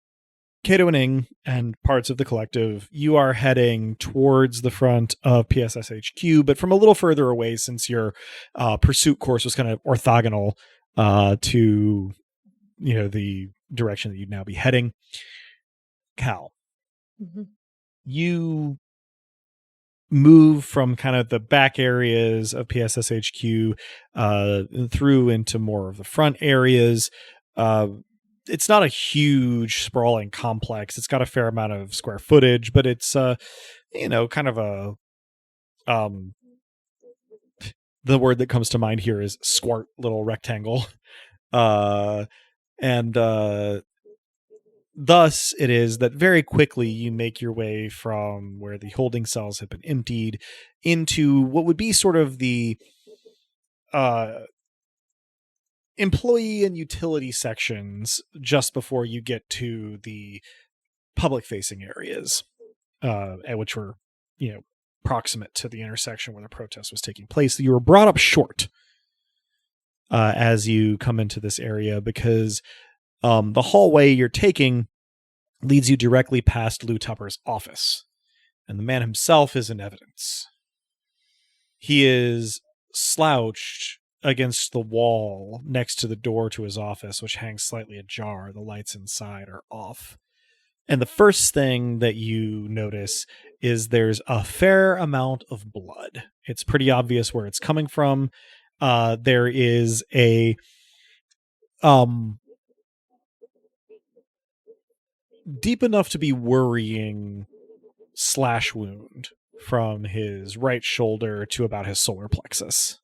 Kato and Ing and parts of the collective, you are heading towards the front of PSS HQ, but from a little further away, since your pursuit course was kind of orthogonal to the direction that you'd now be heading. Cal, you move from kind of the back areas of PSS HQ through into more of the front areas. It's not a huge sprawling complex. It's got a fair amount of square footage, but it's kind of a the word that comes to mind here is squat little rectangle. And thus it is that very quickly you make your way from where the holding cells have been emptied into what would be sort of the employee and utility sections just before you get to the public facing areas, which were, proximate to the intersection where the protest was taking place. You were brought up short as you come into this area because the hallway you're taking leads you directly past Lou Tupper's office, and the man himself is in evidence. He is slouched against the wall next to the door to his office, which hangs slightly ajar. The lights inside are off. And the first thing that you notice is there's a fair amount of blood. It's pretty obvious where it's coming from. There is a deep enough to be worrying slash wound from his right shoulder to about his solar plexus.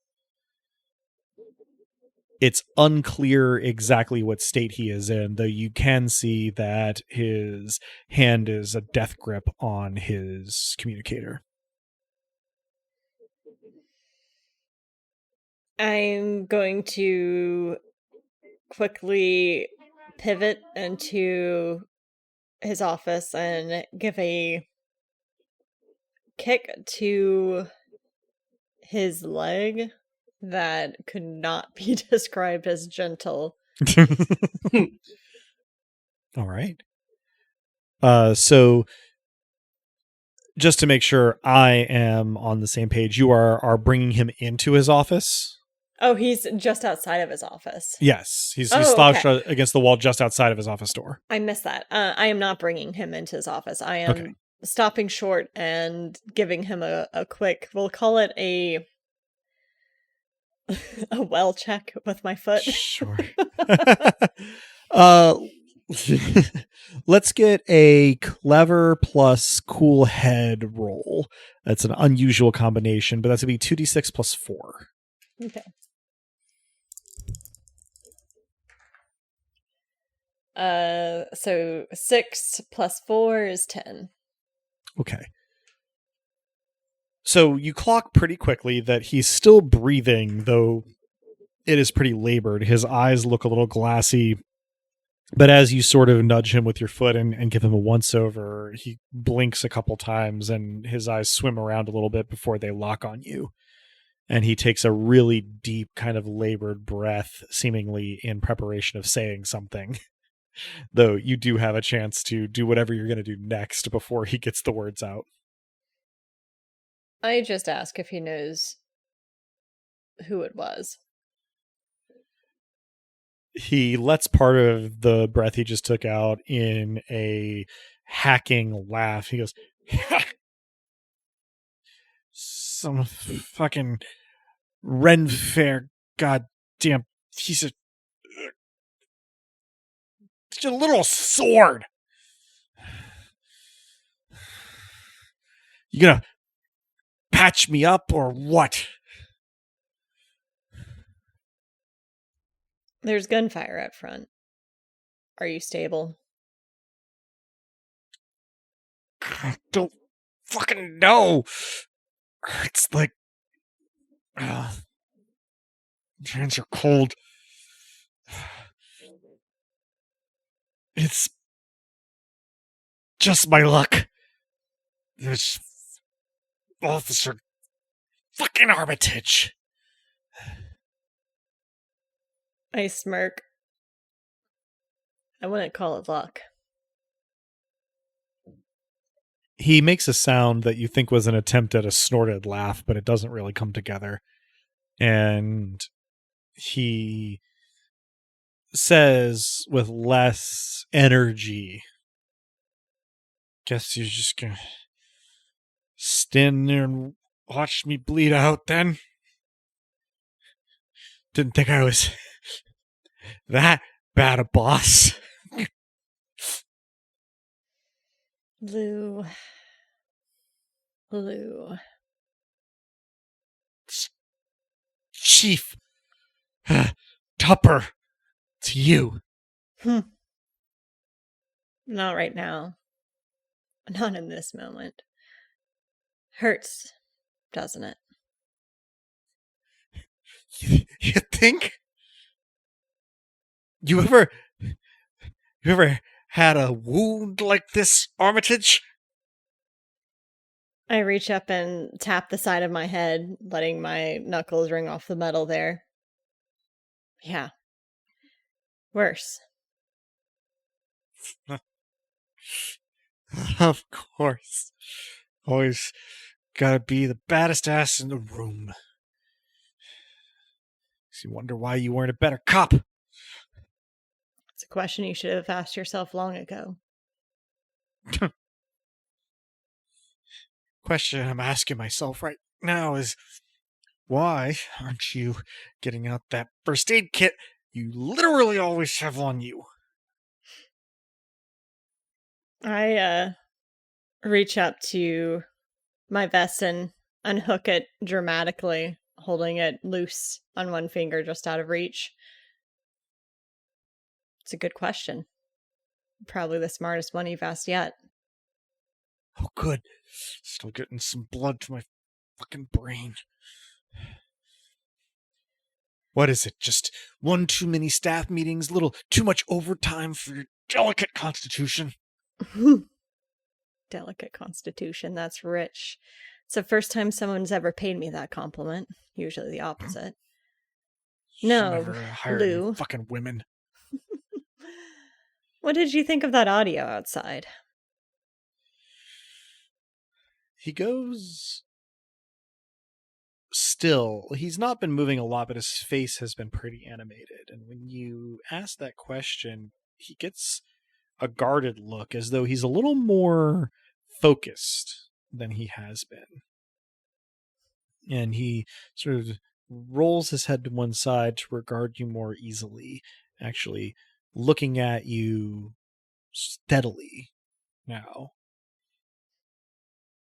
It's unclear exactly what state he is in, though you can see that his hand is a death grip on his communicator. I'm going to quickly pivot into his office and give a kick to his leg that could not be described as gentle. All right. So just to make sure I am on the same page, you are bringing him into his office? Oh, he's just outside of his office. Yes. He's slouched okay. against the wall just outside of his office door. I missed that. I am not bringing him into his office. I am stopping short and giving him a quick, we'll call it a well check with my foot. Sure. Let's get a clever plus cool head roll. That's an unusual combination, but that's going to be 2d6 plus 4. Okay. So 6 plus 4 is 10. Okay. So you clock pretty quickly that he's still breathing, though it is pretty labored. His eyes look a little glassy, but as you sort of nudge him with your foot and give him a once-over, he blinks a couple times and his eyes swim around a little bit before they lock on you. And he takes a really deep kind of labored breath, seemingly in preparation of saying something. Though you do have a chance to do whatever you're going to do next before he gets the words out. I just ask if he knows who it was. He lets part of the breath he just took out in a hacking laugh. He goes, some fucking Ren Fair goddamn piece of such a little sword. You gonna patch me up or what? There's gunfire up front. Are you stable? I don't fucking know. It's like my hands are cold. It's just my luck. This Officer fucking Armitage. I smirk. I wouldn't call it luck. He makes a sound that you think was an attempt at a snorted laugh, but it doesn't really come together. And he says with less energy, guess you're just gonna stand there and watch me bleed out then? Didn't think I was that bad a boss. Lou. Chief Tupper, to you. Not right now. Not in this moment. Hurts, doesn't it? You think? You ever had a wound like this, Armitage? I reach up and tap the side of my head, letting my knuckles ring off the metal there. Yeah. Worse. Of course. Always gotta be the baddest ass in the room. Makes you wonder why you weren't a better cop. It's a question you should have asked yourself long ago. Question I'm asking myself right now is, why aren't you getting out that first aid kit you literally always have on you. I reach up to my vest and unhook it dramatically, holding it loose on one finger just out of reach. It's a good question. Probably the smartest one you've asked yet. Oh, good. Still getting some blood to my fucking brain. What is it? Just one too many staff meetings, a little too much overtime for your delicate constitution? Delicate constitution, that's rich. It's the first time someone's ever paid me that compliment. Usually the opposite. No, Never hired any Lou. fucking women. What did you think of that audio outside? He goes still. He's not been moving a lot, but his face has been pretty animated. And when you ask that question, he gets a guarded look, as though he's a little more focused than he has been. And he sort of rolls his head to one side to regard you more easily, actually looking at you steadily now.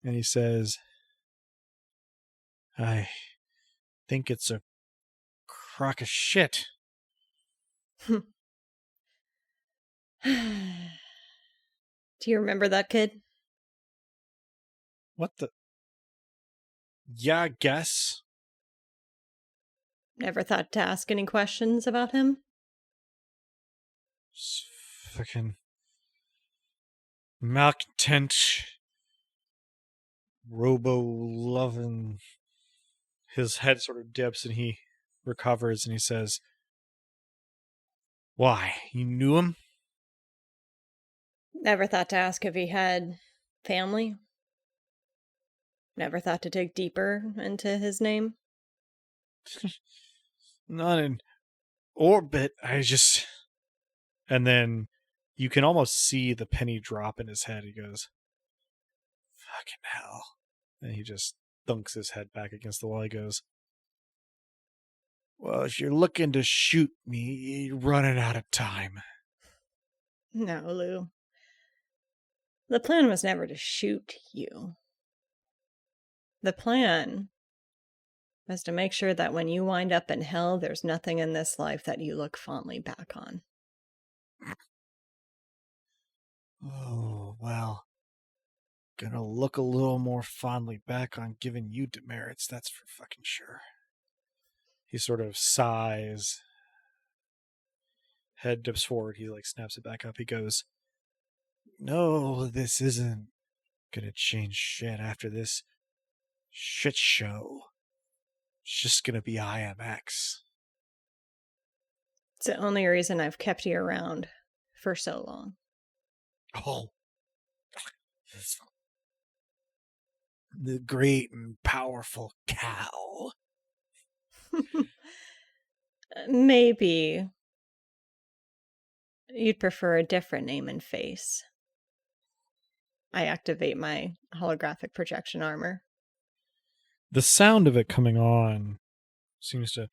And he says, I think it's a crock of shit. Do you remember that kid? What the? Yeah, I guess. Never thought to ask any questions about him? Just fucking malcontent, robo-loving. His head sort of dips and he recovers and he says, why? You knew him? Never thought to ask if he had family? Never thought to dig deeper into his name? Not in orbit. And then you can almost see the penny drop in his head. He goes, fucking hell. And he just thunks his head back against the wall. He goes, well, if you're looking to shoot me, you're running out of time. No, Lou. The plan was never to shoot you. The plan was to make sure that when you wind up in hell, there's nothing in this life that you look fondly back on. Oh, well. Gonna look a little more fondly back on giving you demerits, that's for fucking sure. He sort of sighs. Head dips forward. He snaps it back up. He goes, no, this isn't gonna change shit after this shit show. It's just gonna be IMX. It's the only reason I've kept you around for so long. Oh. The great and powerful cow. Maybe you'd prefer a different name and face. I activate my holographic projection armor. The sound of it coming on seems to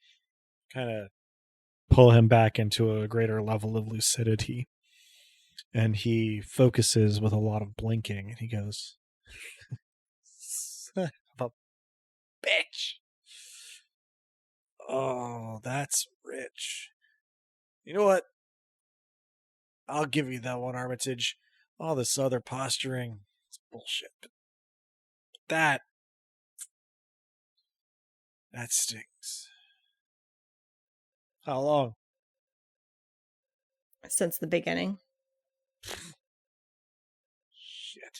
kind of pull him back into a greater level of lucidity. And he focuses with a lot of blinking, and he goes, son of a bitch. Oh, that's rich. You know what? I'll give you that one, Armitage. All this other posturing, it's bullshit. But that stings. How long? Since the beginning. Shit.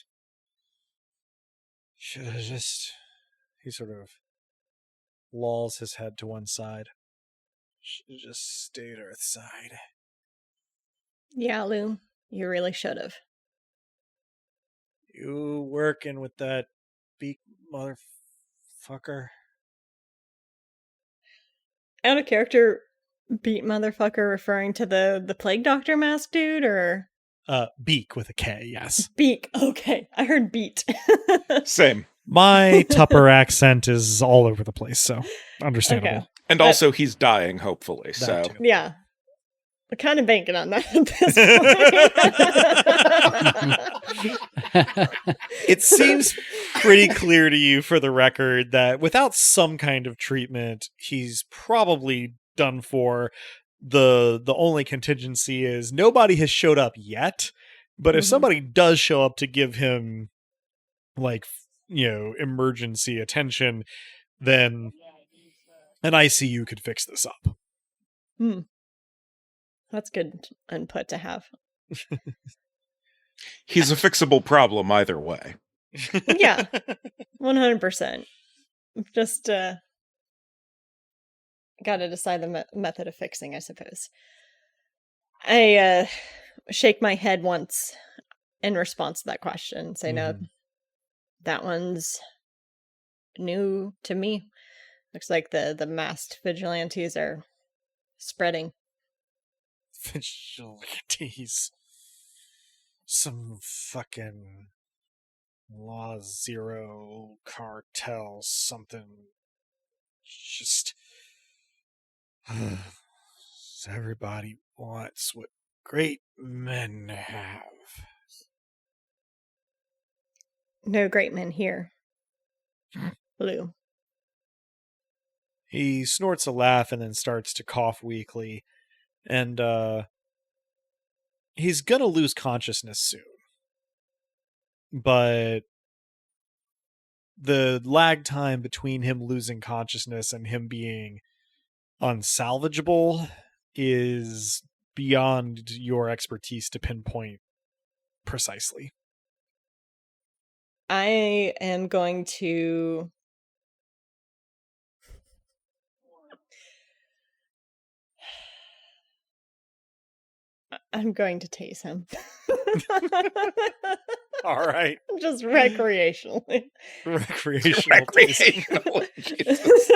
Should have just... He sort of lolls his head to one side. Should have just stayed Earthside. Yeah, Lou, you really should have. You working with that beak motherfucker? Out of character, beat motherfucker referring to the plague doctor mask dude, or? Beak with a K, yes. Beak, okay. I heard beat. Same. My Tupper accent is all over the place, so understandable. Okay. And also, he's dying, hopefully. So too. Yeah. We're kind of banking on that at this point. It seems pretty clear to you, for the record, that without some kind of treatment, he's probably done for. The only contingency is nobody has showed up yet, but if somebody does show up to give him, like, emergency attention, then an ICU could fix this up. That's good input to have. He's a fixable problem either way. Yeah, 100%. Just got to decide the method of fixing, I suppose. I shake my head once in response to that question. Say, no, that one's new to me. Looks like the masked vigilantes are spreading. Vigilantes. Some fucking Law Zero cartel something. Just everybody wants what great men have. No great men here. Blue. He snorts a laugh and then starts to cough weakly. And he's gonna lose consciousness soon. But the lag time between him losing consciousness and him being unsalvageable is beyond your expertise to pinpoint precisely. I am going to... I'm going to tase him. All right. Just recreationally. Recreational. Jesus.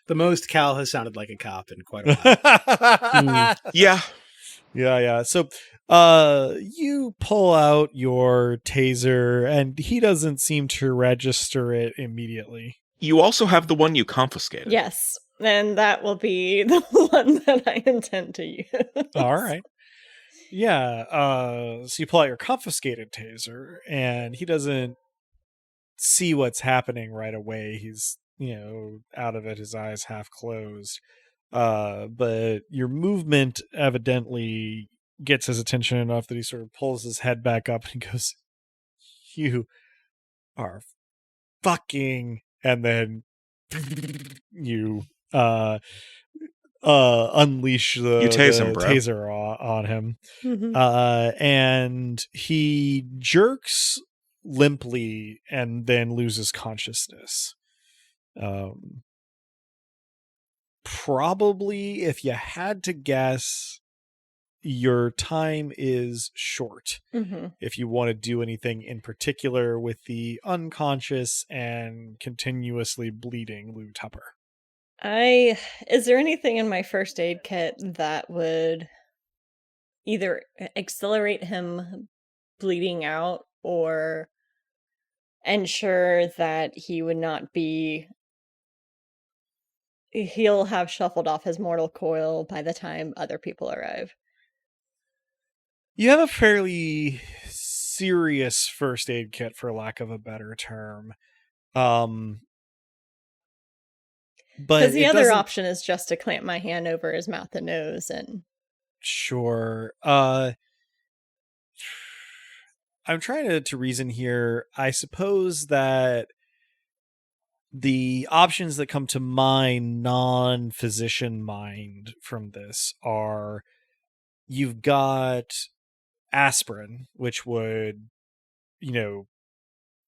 The most Cal has sounded like a cop in quite a while. Yeah. Yeah. So you pull out your taser and he doesn't seem to register it immediately. You also have the one you confiscated. Yes. And that will be the one that I intend to use. All right. Yeah. So you pull out your confiscated taser and he doesn't see what's happening right away. He's, out of it, his eyes half closed. But your movement evidently gets his attention enough that he sort of pulls his head back up and goes, "You are fucking," and then you unleash the taser on him. And he jerks limply and then loses consciousness. Probably, if you had to guess, your time is short. If you want to do anything in particular with the unconscious and continuously bleeding Lou Tupper. Is there anything in my first aid kit that would either accelerate him bleeding out or ensure that he would not be... He'll have shuffled off his mortal coil by the time other people arrive? You have a fairly serious first aid kit, for lack of a better term. But because the other option is just to clamp my hand over his mouth and nose and... Sure. I'm trying to reason here. I suppose that the options that come to my non-physician mind from this are, you've got aspirin, which would,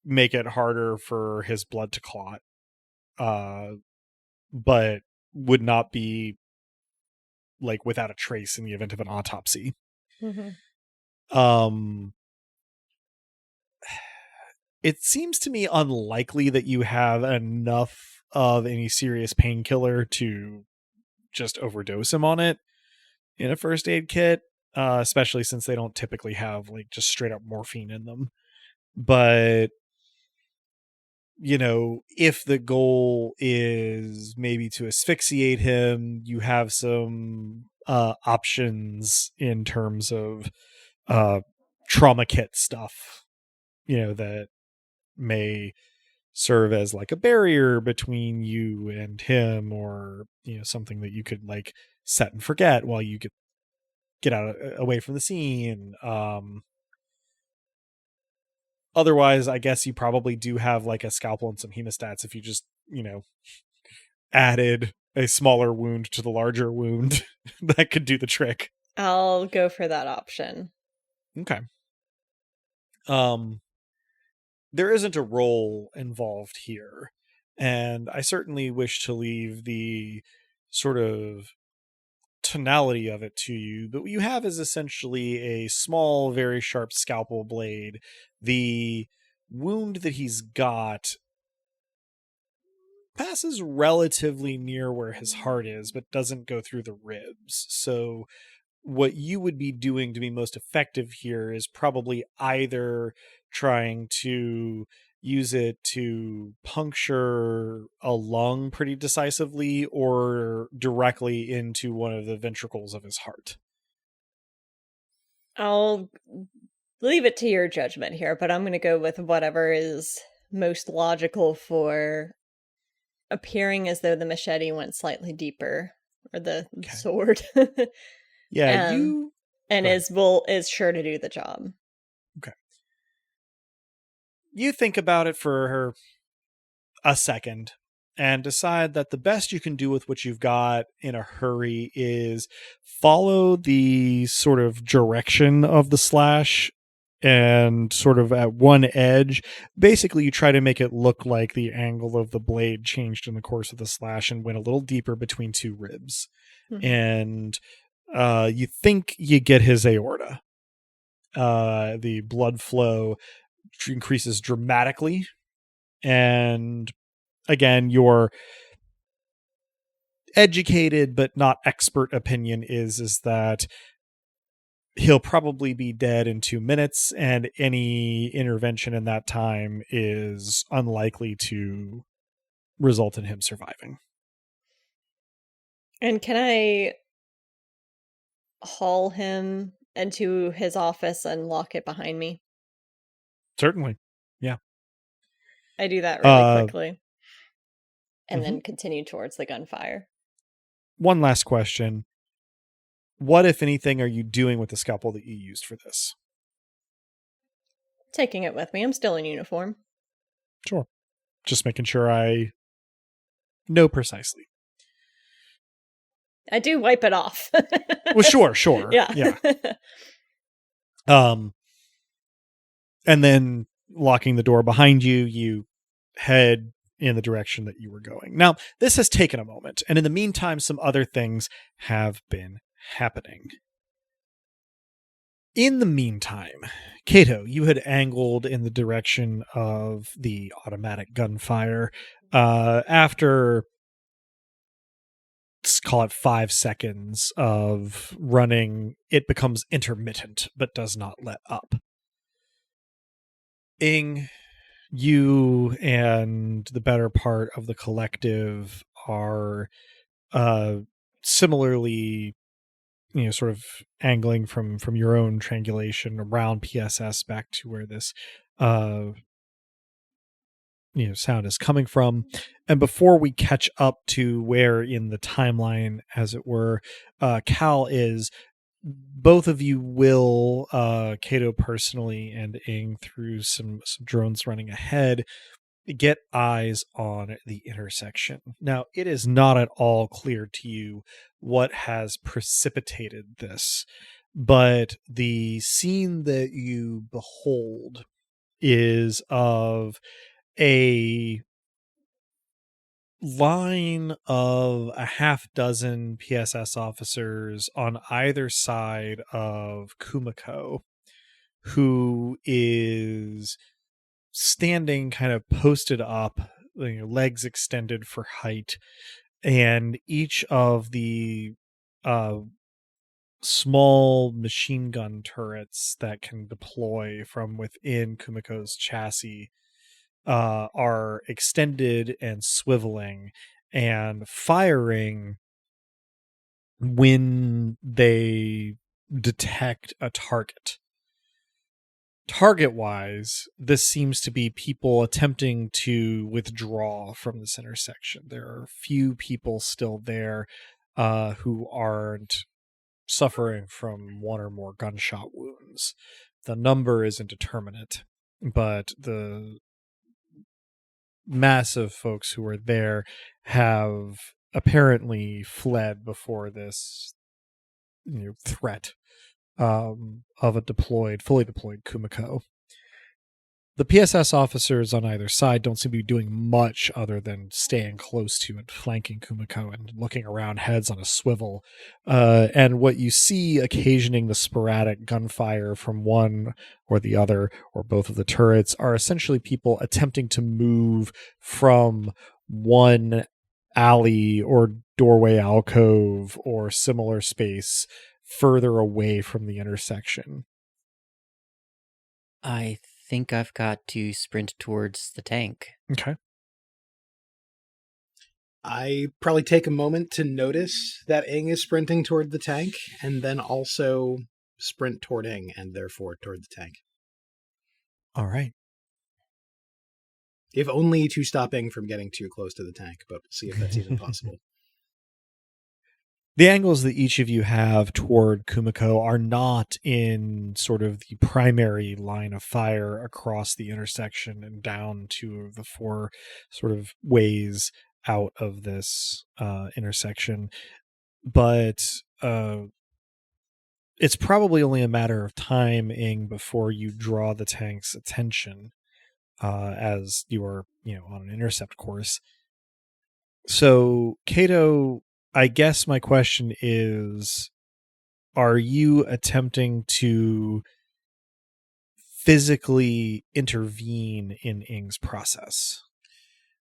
make it harder for his blood to clot, but would not be like without a trace in the event of an autopsy. It seems to me unlikely that you have enough of any serious painkiller to just overdose him on it in a first aid kit, especially since they don't typically have like just straight up morphine in them. But, if the goal is maybe to asphyxiate him, you have some options in terms of trauma kit stuff, that may serve as like a barrier between you and him, or something that you could like set and forget while you get out away from the scene. Otherwise, I guess you probably do have like a scalpel and some hemostats if you just added a smaller wound to the larger wound. That could do the trick. I'll go for that option. Okay. There isn't a roll involved here, and I certainly wish to leave the sort of tonality of it to you, but what you have is essentially a small, very sharp scalpel blade. The wound that he's got passes relatively near where his heart is, but doesn't go through the ribs. So what you would be doing to be most effective here is probably either trying to use it to puncture a lung pretty decisively or directly into one of the ventricles of his heart. I'll leave it to your judgment here, but I'm going to go with whatever is most logical for appearing as though the machete went slightly deeper, or the sword. Yeah, and is sure to do the job. Okay. You think about it for a second and decide that the best you can do with what you've got in a hurry is follow the sort of direction of the slash, and sort of at one edge, basically you try to make it look like the angle of the blade changed in the course of the slash and went a little deeper between two ribs. Mm-hmm. And you think you get his aorta. The blood flow increases dramatically. And again, your educated but not expert opinion is that he'll probably be dead in 2 minutes, and any intervention in that time is unlikely to result in him surviving. And can I haul him into his office and lock it behind me? Certainly. Yeah. I do that really quickly. And then continue towards the gunfire. One last question. What, if anything, are you doing with the scalpel that you used for this? Taking it with me. I'm still in uniform. Sure. Just making sure I know precisely. I do wipe it off. Well, sure. Yeah. And then locking the door behind you, you head in the direction that you were going. Now, this has taken a moment, and in the meantime, some other things have been happening. In the meantime, Cato, you had angled in the direction of the automatic gunfire. After, let's call it 5 seconds of running, it becomes intermittent, but does not let up. Ing, you and the better part of the collective are similarly, sort of angling from your own triangulation around PSS back to where this sound is coming from. And before we catch up to where in the timeline, as it were, Cal is, both of you will, Cato personally and Ing through some drones running ahead, get eyes on the intersection. Now, it is not at all clear to you what has precipitated this, but the scene that you behold is of a line of a half dozen PSS officers on either side of Kumiko, who is standing kind of posted up, legs extended for height, and each of the small machine gun turrets that can deploy from within Kumiko's chassis are extended and swiveling and firing when they detect a target. Target-wise, this seems to be people attempting to withdraw from this intersection. There are few people still there who aren't suffering from one or more gunshot wounds. The number is indeterminate, but the mass of folks who are there have apparently fled before this threat of a fully deployed Kumiko. The PSS officers on either side don't seem to be doing much other than staying close to and flanking Kumiko and looking around, heads on a swivel. And what you see occasioning the sporadic gunfire from one or the other or both of the turrets are essentially people attempting to move from one alley or doorway alcove or similar space further away from the intersection. I think I've got to sprint towards the tank. Okay. I probably take a moment to notice that Ing is sprinting toward the tank, and then also sprint toward Ing, and therefore toward the tank. All right. If only to stop Ing from getting too close to the tank, but we'll see if that's even possible. The angles that each of you have toward Kumiko are not in sort of the primary line of fire across the intersection and down to the four sort of ways out of this intersection. But it's probably only a matter of time, Ing, before you draw the tank's attention as you are, on an intercept course. So, Kato, I guess my question is, are you attempting to physically intervene in Ing's process?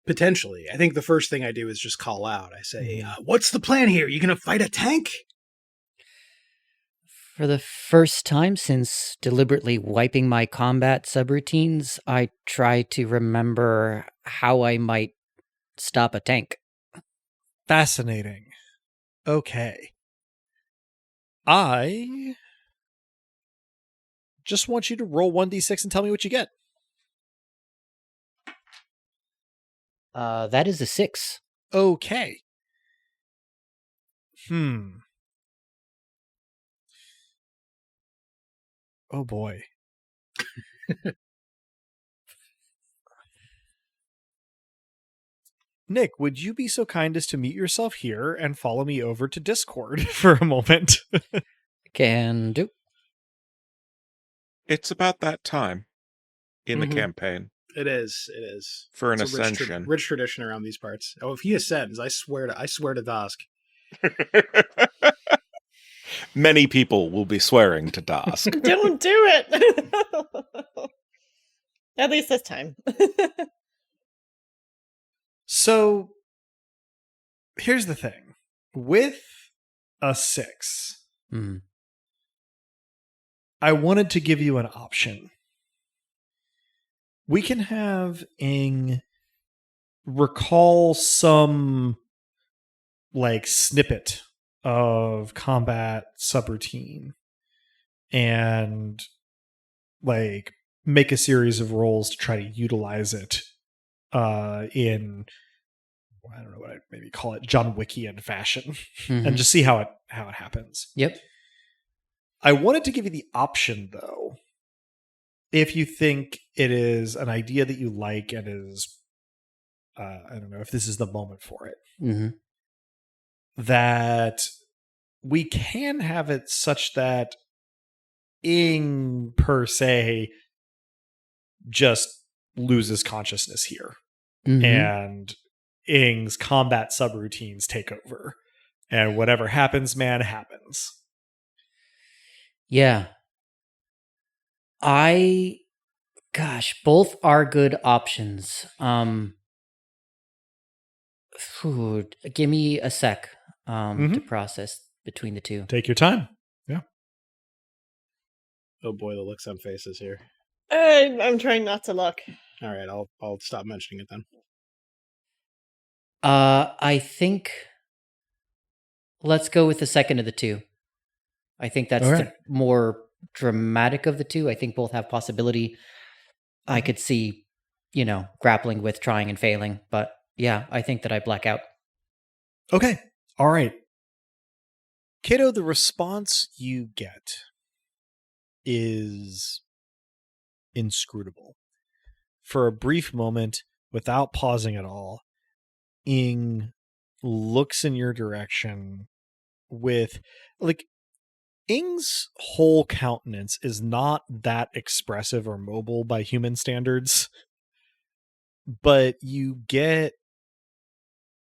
Potentially. I think the first thing I do is just call out. I say, what's the plan here? You gonna fight a tank? For the first time since deliberately wiping my combat subroutines, I try to remember how I might stop a tank. Fascinating. Okay. I just want you to roll 1d6 and tell me what you get. That is a 6. Okay. Oh boy. Nick, would you be so kind as to meet yourself here and follow me over to Discord for a moment? Can do. It's about that time in the campaign. It is. It is. For an it's ascension. Rich tradition around these parts. Oh, if he ascends, I swear to Dask. Many people will be swearing to Dask. Don't do it! At least this time. So, here's the thing. With a 6, I wanted to give you an option. We can have Ing recall some, snippet of combat subroutine and, make a series of rolls to try to utilize it in, I don't know what I'd maybe call it, John Wickian fashion, and just see how it happens. Yep. I wanted to give you the option, though, if you think it is an idea that you like and is, I don't know if this is the moment for it, that we can have it such that Ing, per se, just loses consciousness here. And Ing's combat subroutines take over. And whatever happens, man, happens. Yeah. Both are good options. Give me a sec to process between the two. Take your time. Yeah. Oh boy, the looks on faces here. I'm trying not to look. All right, I'll stop mentioning it then. I think Let's go with the second of the two. I think that's the more dramatic of the two. I think both have possibility. I could see, grappling with trying and failing. But yeah, I think that I black out. Okay. All right. Kato, the response you get is inscrutable. For a brief moment, without pausing at all, Ing looks in your direction with, Ing's whole countenance is not that expressive or mobile by human standards, but you get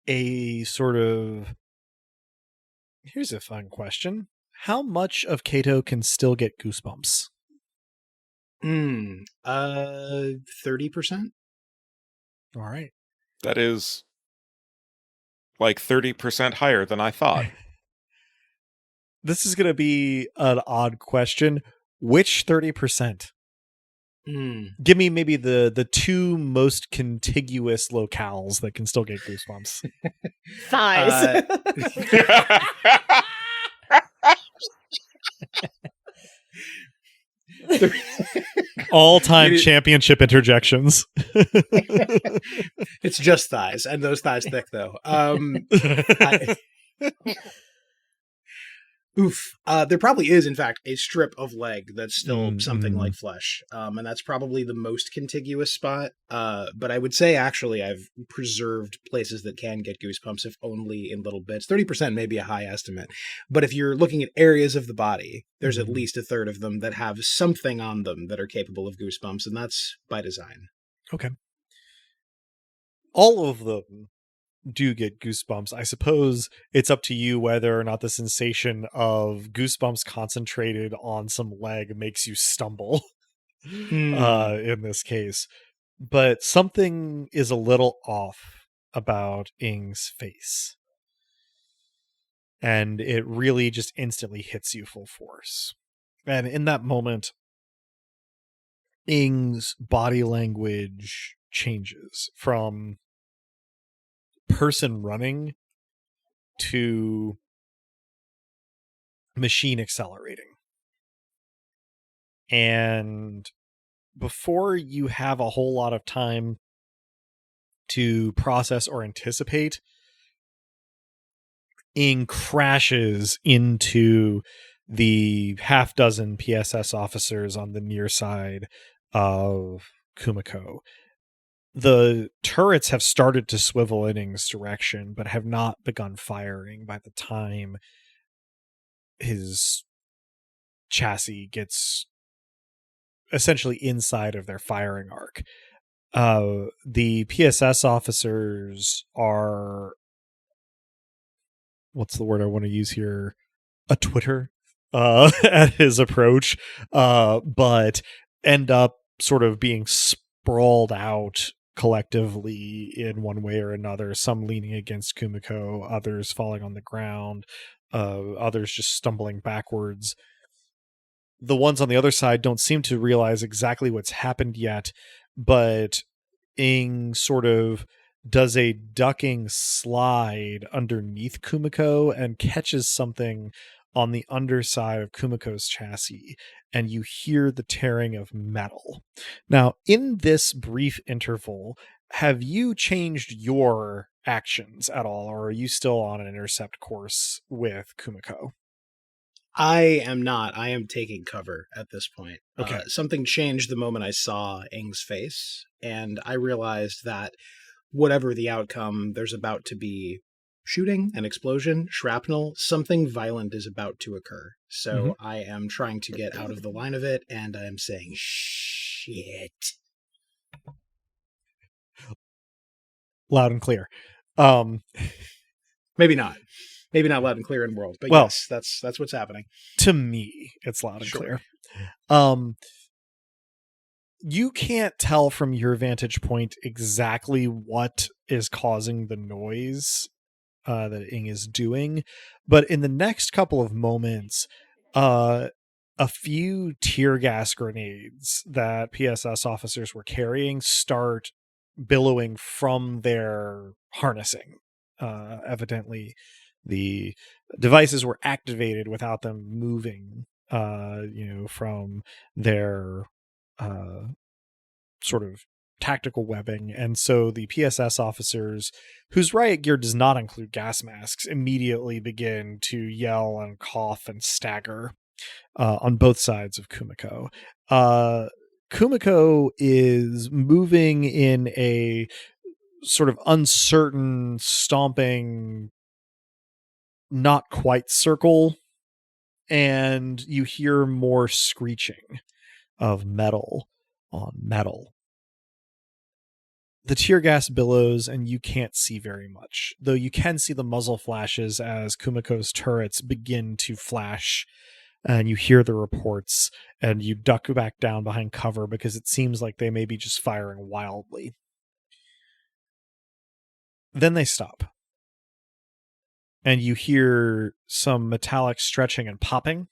a sort of... Here's a fun question. How much of Kato can still get goosebumps? 30%. All right. That is 30% higher than I thought. This is going to be an odd question. Which 30%? Give me maybe the two most contiguous locales that can still get goosebumps. Thighs. All-time championship interjections. It's just thighs, and those thighs thick though. There probably is, in fact, a strip of leg that's still something like flesh, and that's probably the most contiguous spot. But I would say, actually, I've preserved places that can get goosebumps, if only in little bits. 30% may be a high estimate, but if you're looking at areas of the body, there's at least a third of them that have something on them that are capable of goosebumps, and that's by design. Okay. All of them do get goosebumps. I suppose it's up to you whether or not the sensation of goosebumps concentrated on some leg makes you stumble in this case. But something is a little off about Ing's face. And it really just instantly hits you full force. And in that moment, Ing's body language changes from person running to machine accelerating. And before you have a whole lot of time to process or anticipate, Ing crashes into the half dozen PSS officers on the near side of Kumiko. The turrets have started to swivel in Ing's direction, but have not begun firing by the time his chassis gets essentially inside of their firing arc. The PSS officers are... what's the word I want to use here? A Twitter at his approach, but end up sort of being sprawled out collectively in one way or another, some leaning against Kumiko, others falling on the ground, others just stumbling backwards. The ones on the other side don't seem to realize exactly what's happened yet, but Ing sort of does a ducking slide underneath Kumiko and catches something on the underside of Kumiko's chassis, and you hear the tearing of metal. Now, in this brief interval, have you changed your actions at all, or are you still on an intercept course with Kumiko? I am not. I am taking cover at this point. Okay. Something changed the moment I saw Ing's face, and I realized that whatever the outcome, there's about to be shooting, an explosion, shrapnel, something violent is about to occur. So I am trying to get out of the line of it, and I am saying, shit. Loud and clear. Maybe not. Maybe not loud and clear in world, but well, yes, that's what's happening. To me, it's loud and clear. You can't tell from your vantage point exactly what is causing the noise that Ing is doing, but in the next couple of moments, a few tear gas grenades that PSS officers were carrying start billowing from their harnessing, evidently the devices were activated without them moving, from their sort of tactical webbing. And so the PSS officers, whose riot gear does not include gas masks, immediately begin to yell and cough and stagger on both sides of Kumiko. Kumiko is moving in a sort of uncertain, stomping, not quite circle, and you hear more screeching of metal on metal. The tear gas billows, and you can't see very much, though you can see the muzzle flashes as Kumiko's turrets begin to flash, and you hear the reports, and you duck back down behind cover because it seems like they may be just firing wildly. Then they stop, and you hear some metallic stretching and popping.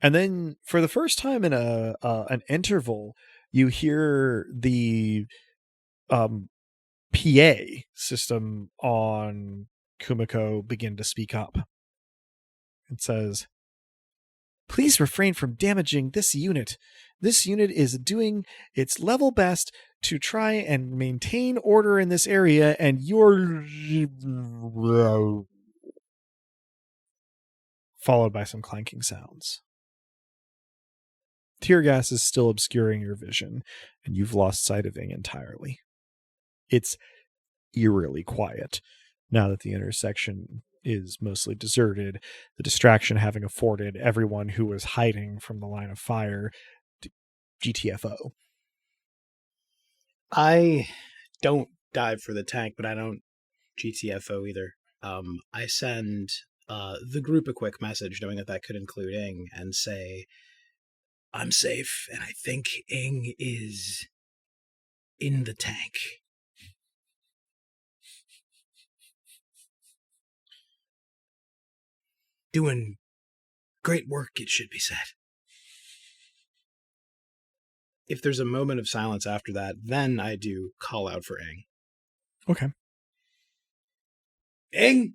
And then, for the first time in an interval, you hear the PA system on Kumiko begin to speak up. It says, "Please refrain from damaging this unit. This unit is doing its level best to try and maintain order in this area, and you're..." Followed by some clanking sounds. Tear gas is still obscuring your vision, and you've lost sight of Ing entirely. It's eerily quiet now that the intersection is mostly deserted, the distraction having afforded everyone who was hiding from the line of fire GTFO. I don't dive for the tank, but I don't GTFO either. I send the group a quick message, knowing that could include Ing, and say, "I'm safe, and I think Ing is in the tank." Doing great work, it should be said. If there's a moment of silence after that, then I do call out for Ing. Okay. Ing!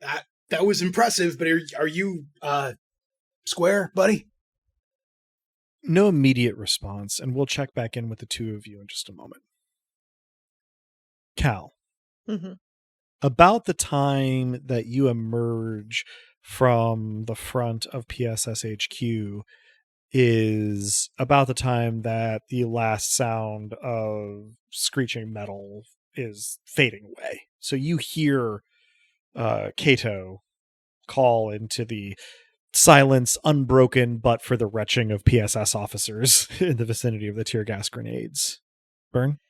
That was impressive, but are you square, buddy? No immediate response, and we'll check back in with the two of you in just a moment. Cal. Mm-hmm. About the time that you emerge from the front of PSS HQ is about the time that the last sound of screeching metal is fading away. So you hear Kato call into the silence, unbroken but for the retching of PSS officers in the vicinity of the tear gas grenades. Burn?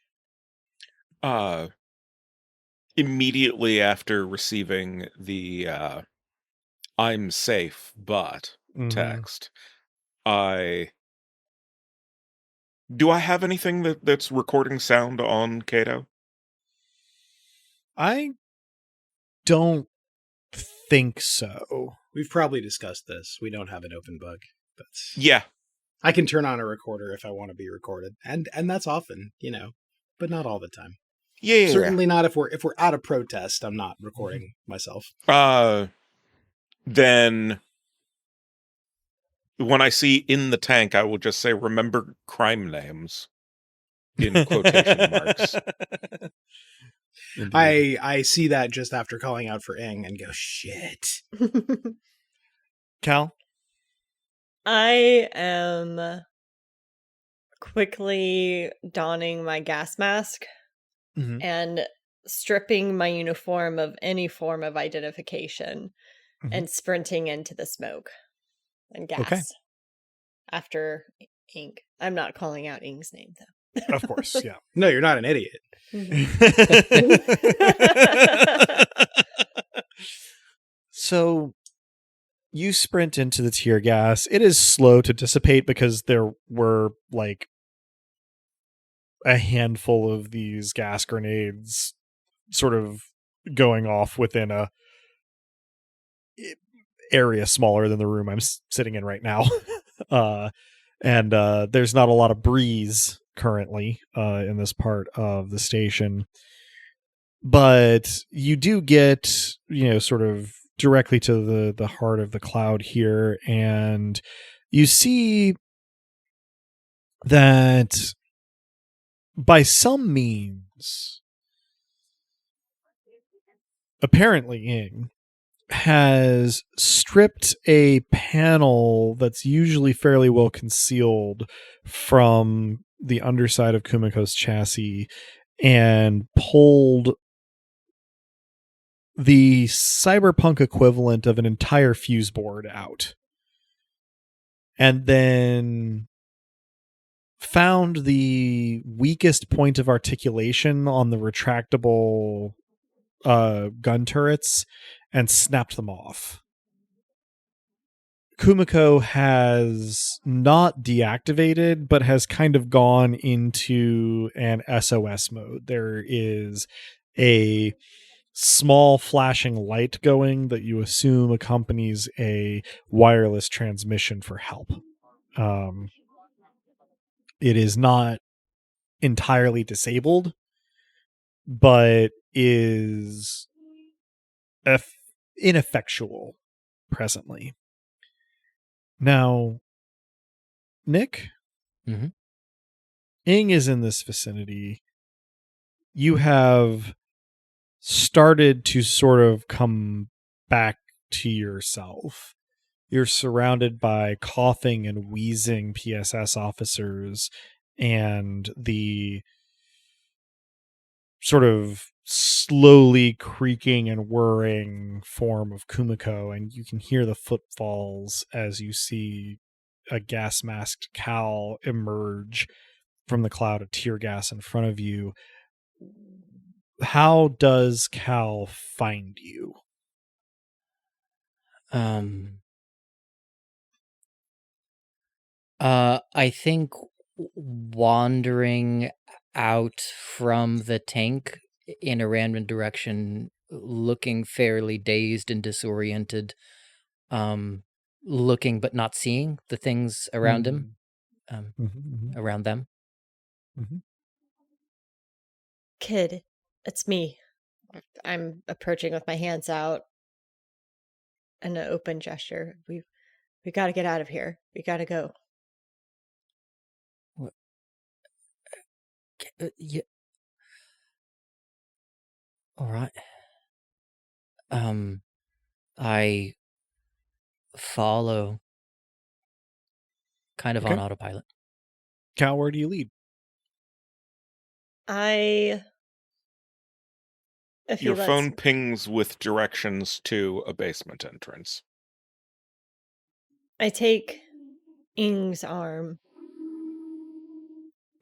Immediately after receiving the "I'm safe, but" text, do I have anything that's recording sound on Kato? I don't think so. We've probably discussed this. We don't have an open book. Yeah. I can turn on a recorder if I want to be recorded. And that's often, but not all the time. Yeah. Certainly not if we're at a protest. I'm not recording myself. Then when I see "in the tank," I will just say, "Remember crime names," in quotation marks. I see that just after calling out for Ing and go, shit. Cal? I am quickly donning my gas mask and stripping my uniform of any form of identification and sprinting into the smoke and gas. Okay. After Ing. I'm not calling out Ing's name, though. Of course, yeah. No, you're not an idiot. So you sprint into the tear gas. It is slow to dissipate because there were like a handful of these gas grenades sort of going off within a area smaller than the room I'm sitting in right now. And there's not a lot of breeze currently in this part of the station. But you do get, sort of directly to the heart of the cloud here, and you see that by some means, apparently Ying has stripped a panel that's usually fairly well concealed from the underside of Kumiko's chassis and pulled the cyberpunk equivalent of an entire fuse board out. And then found the weakest point of articulation on the retractable gun turrets and snapped them off. Kumiko has not deactivated, but has kind of gone into an SOS mode. There is a small flashing light going that you assume accompanies a wireless transmission for help. It is not entirely disabled, but is ineffectual presently. Now, Nick, Ing is in this vicinity. You have started to sort of come back to yourself. You're surrounded by coughing and wheezing PSS officers and the sort of slowly creaking and whirring form of Kumiko, and you can hear the footfalls as you see a gas-masked Cal emerge from the cloud of tear gas in front of you. How does Cal find you? I think wandering out from the tank in a random direction, looking fairly dazed and disoriented, looking but not seeing the things around him, around them. Kid, it's me. I'm approaching with my hands out in an open gesture. We got to get out of here. We got to go. What? Yeah. All right. I follow, kind of on autopilot. Cal, where do you lead? Your phone pings with directions to a basement entrance. I take Ing's arm,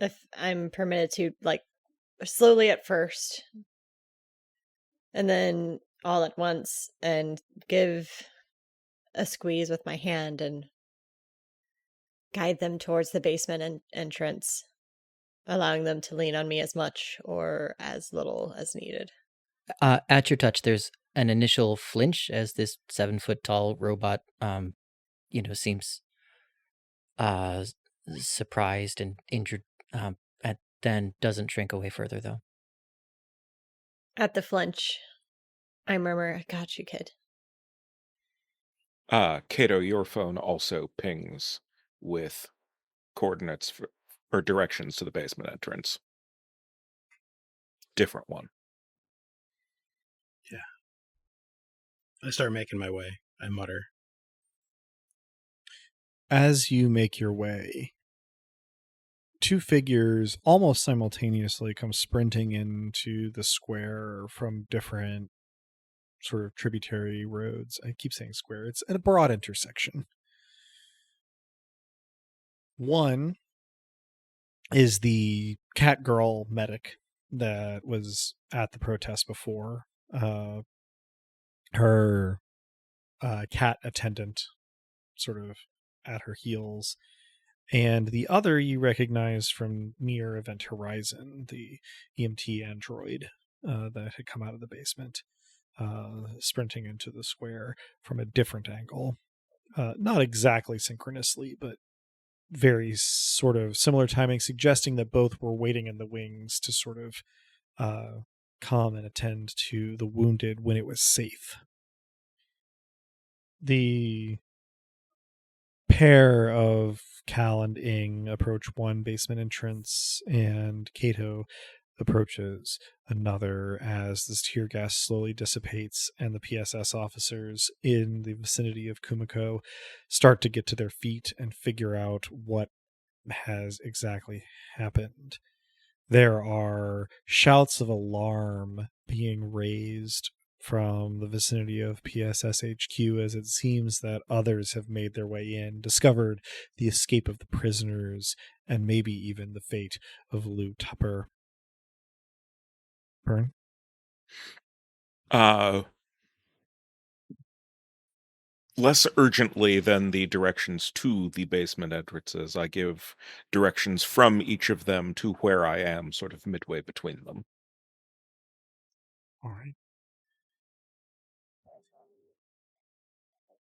if I'm permitted to, like, slowly at first, and then all at once, and give a squeeze with my hand and guide them towards the basement entrance, allowing them to lean on me as much or as little as needed. At your touch, there's an initial flinch as this 7-foot-tall robot, seems surprised and injured, and then doesn't shrink away further, though. At the flinch, I murmur, "I got you, kid." Kato, your phone also pings with coordinates or directions to the basement entrance. Different one. Yeah. I start making my way. I mutter. As you make your way, two figures almost simultaneously come sprinting into the square from different sort of tributary roads. I keep saying square. It's at a broad intersection. One is the cat girl medic that was at the protest before. Her cat attendant sort of at her heels. And the other you recognize from near Event Horizon, the EMT android that had come out of the basement, sprinting into the square from a different angle. Not exactly synchronously, but very sort of similar timing, suggesting that both were waiting in the wings to sort of come and attend to the wounded when it was safe. The pair of Cal and Ing approach one basement entrance, and Kato approaches another as this tear gas slowly dissipates and the PSS officers in the vicinity of Kumiko start to get to their feet and figure out what has exactly happened. There are shouts of alarm being raised from the vicinity of PSS HQ as it seems that others have made their way in, discovered the escape of the prisoners, and maybe even the fate of Lou Tupper. Burn? Less urgently than the directions to the basement entrances, I give directions from each of them to where I am, sort of midway between them. All right.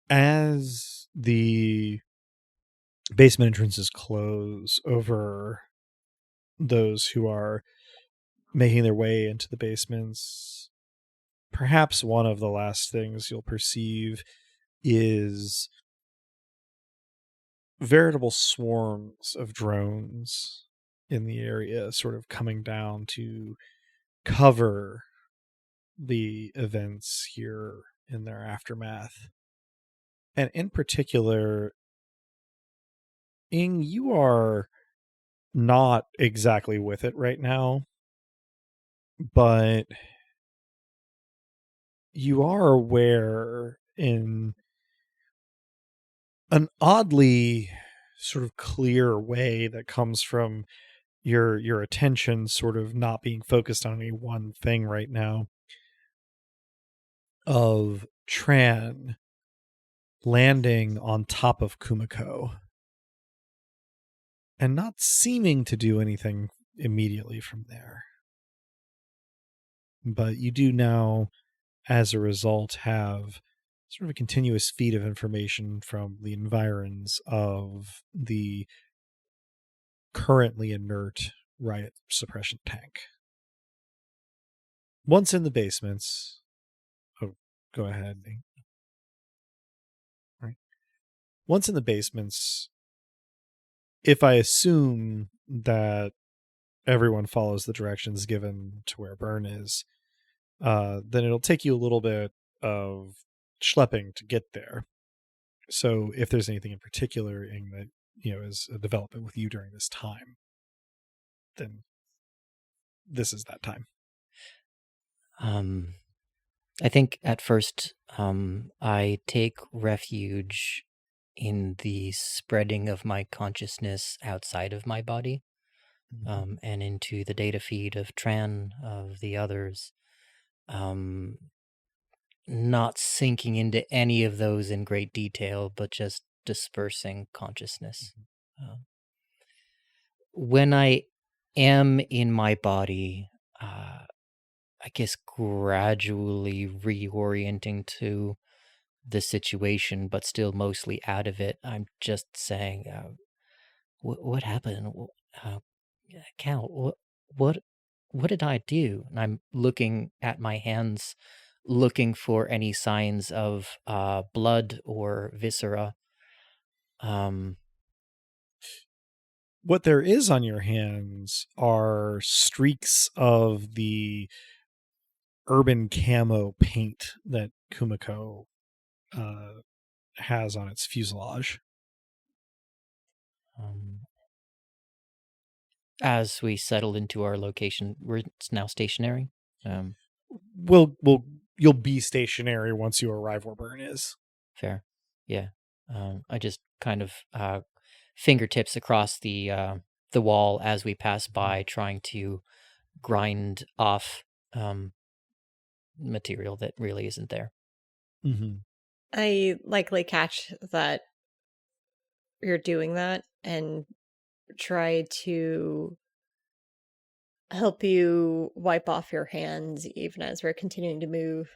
As the basement entrances close over those who are making their way into the basements, perhaps one of the last things you'll perceive is veritable swarms of drones in the area sort of coming down to cover the events here in their aftermath. And in particular, Ing, you are not exactly with it right now, but you are aware in an oddly sort of clear way that comes from your attention sort of not being focused on any one thing right now, of Tran landing on top of Kumiko and not seeming to do anything immediately from there. But you do now, as a result, have sort of a continuous feed of information from the environs of the currently inert riot suppression tank. Once in the basements... Oh, go ahead. Right. Once in the basements, if I assume that everyone follows the directions given to where Burn is, then it'll take you a little bit of schlepping to get there. So if there's anything in particular in that, is a development with you during this time, then this is that time. I think at first I take refuge in the spreading of my consciousness outside of my body, and into the data feed of Tran, of the others, not sinking into any of those in great detail, but just dispersing consciousness. When I am in my body, I guess gradually reorienting to the situation, but still mostly out of it. I'm just saying, what happened? Cal, what did I do? And I'm looking at my hands, looking for any signs of blood or viscera. What there is on your hands are streaks of the urban camo paint that Kumiko has on its fuselage. As we settle into our location, it's now stationary. You'll be stationary once you arrive where Burn is. Fair, yeah. I just kind of fingertips across the wall as we pass by, trying to grind off material that really isn't there. Mm-hmm. I likely catch that you're doing that and try to help you wipe off your hands even as we're continuing to move.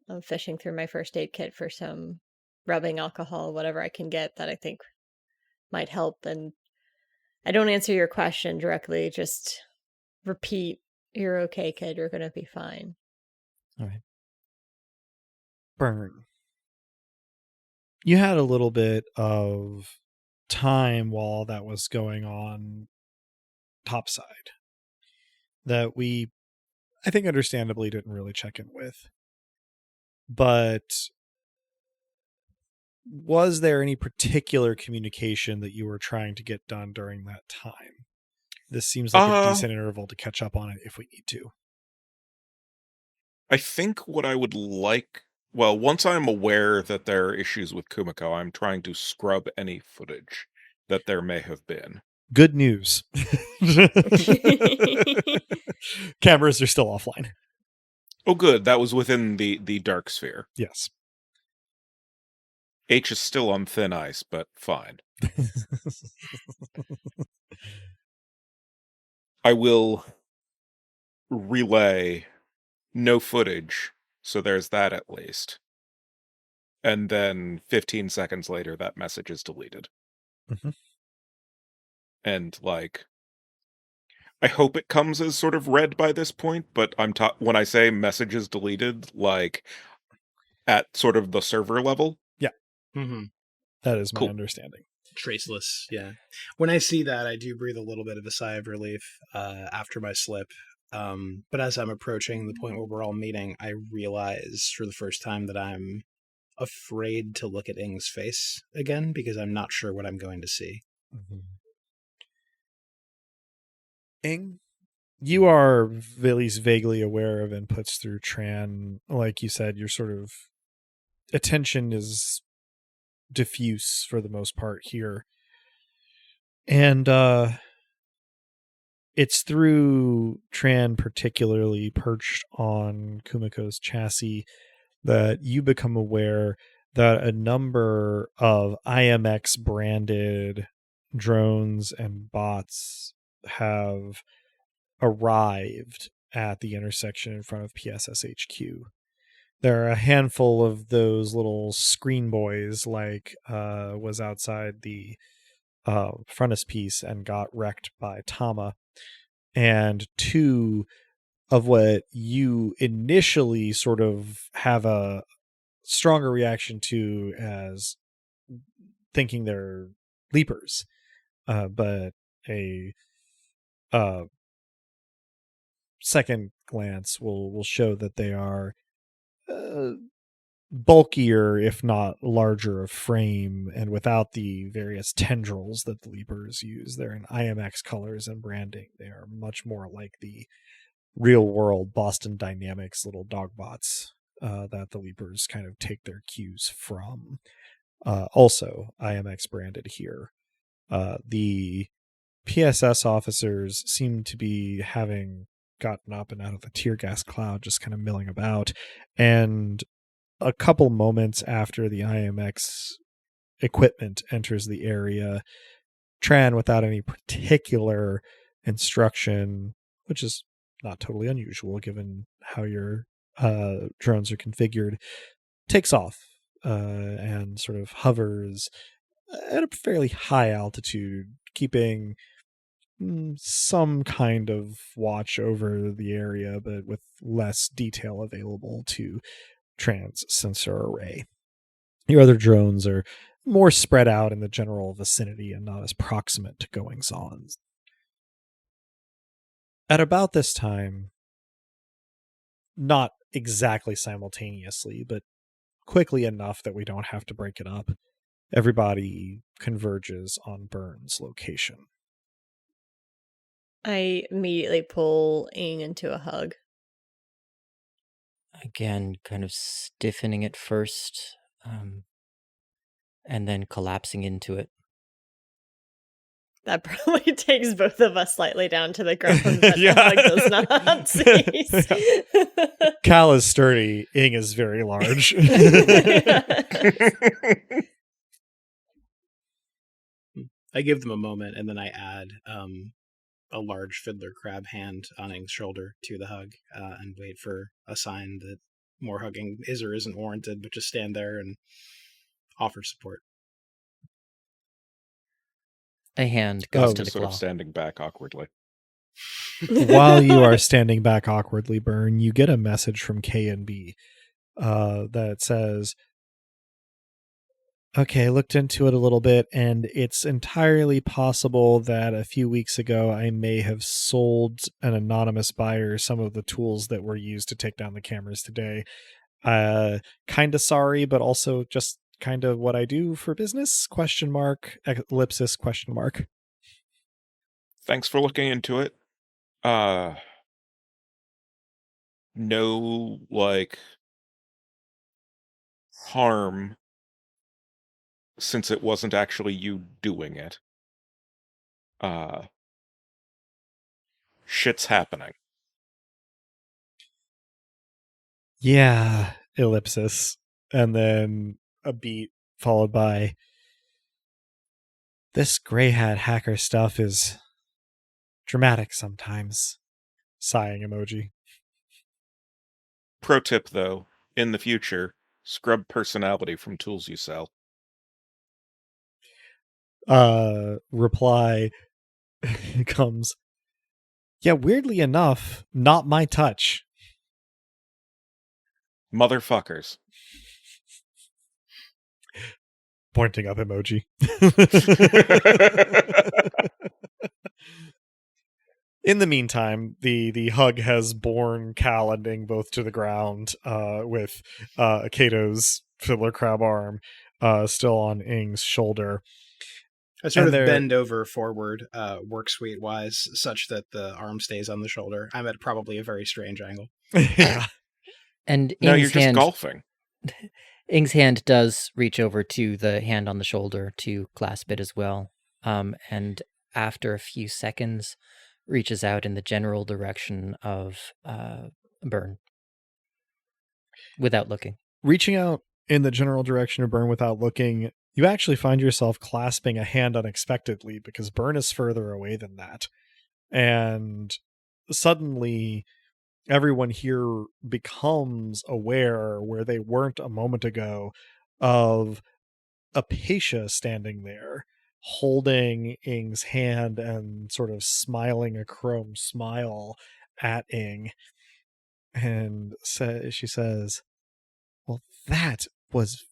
I'm fishing through my first aid kit for some rubbing alcohol, whatever I can get that I think might help. And I don't answer your question directly, just repeat You're okay, kid. You're gonna be fine. All right. Burn. You had a little bit of time while that was going on topside that we, I think, understandably didn't really check in with. But was there any particular communication that you were trying to get done during that time? This seems like a decent interval to catch up on it if we need to. I think what I would like... Well, once I'm aware that there are issues with Kumiko, I'm trying to scrub any footage that there may have been. Good news. Cameras are still offline. Oh, good. That was within the dark sphere. Yes. H is still on thin ice, but fine. I will relay no footage, so there's that at least. And then 15 seconds later, that message is deleted. Mm-hmm. And, like, I hope it comes as sort of red by this point, but when I say message is deleted, like, at sort of the server level. Yeah. Mm-hmm. That is my understanding. Traceless, yeah. When I see that, I do breathe a little bit of a sigh of relief after my slip. But as I'm approaching the point where we're all meeting, I realize for the first time that I'm afraid to look at Ing's face again because I'm not sure what I'm going to see. Mm-hmm. Ing, you are at least vaguely aware of inputs through Tran. Like you said, your sort of attention is diffuse for the most part here. And it's through Tran, particularly perched on Kumiko's chassis, that you become aware that a number of IMX branded drones and bots have arrived at the intersection in front of PSS HQ. There are a handful of those little screen boys, like was outside the frontispiece and got wrecked by Tama, and two of what you initially sort of have a stronger reaction to as thinking they're leapers, but a second glance will show that they are bulkier, if not larger of frame, and without the various tendrils that the leapers use. They're in IMX colors and branding. They are much more like the real world Boston Dynamics little dog bots that the leapers kind of take their cues from. Also IMX branded here. The PSS officers seem to be having gotten up and out of the tear gas cloud, just kind of milling about. And a couple moments after the IMX equipment enters the area, Tran, without any particular instruction, which is not totally unusual given how your drones are configured, takes off and sort of hovers at a fairly high altitude, keeping some kind of watch over the area, but with less detail available to Tran's sensor array. Your other drones are more spread out in the general vicinity and not as proximate to goings-on. At about this time, not exactly simultaneously, but quickly enough that we don't have to break it up, everybody converges on Burns' location. I immediately pull Ing into a hug. Again, kind of stiffening at first, and then collapsing into it. That probably takes both of us slightly down to the ground, but the hug does not cease. Cal is sturdy, Ing is very large. I give them a moment, and then I add a large fiddler crab hand on Ing's shoulder to the hug, and wait for a sign that more hugging is or isn't warranted, but just stand there and offer support. A hand goes to the sort claw. of standing back awkwardly. While you are standing back awkwardly, Burn, you get a message from K and B that says, okay, I looked into it a little bit, and it's entirely possible that a few weeks ago I may have sold an anonymous buyer some of the tools that were used to take down the cameras today. Kind of sorry, but also just kind of what I do for business? ? Ellipsis ? Thanks for looking into it. No, harm, since it wasn't actually you doing it. Shit's happening. Yeah, ellipsis. And then a beat followed by, this gray hat hacker stuff is dramatic sometimes. Sighing emoji. Pro tip, though, in the future, scrub personality from tools you sell. Reply comes, yeah, weirdly enough, not my touch. Motherfuckers. Pointing up emoji. In the meantime, the hug has borne Cal and Ing both to the ground, with Kato's fiddler crab arm still on Ing's shoulder. I sort of bend over forward, work suite wise, such that the arm stays on the shoulder. I'm at probably a very strange angle. Yeah. And No, Ing's you're just golfing. Ing's hand does reach over to the hand on the shoulder to clasp it as well. And after a few seconds, reaches out in the general direction of Burn. Without looking. Reaching out in the general direction of Burn without looking, you actually find yourself clasping a hand unexpectedly because Burn is further away than that. And suddenly, everyone here becomes aware, where they weren't a moment ago, of Apatia standing there, holding Ing's hand and sort of smiling a chrome smile at Ing. And she says, well, that was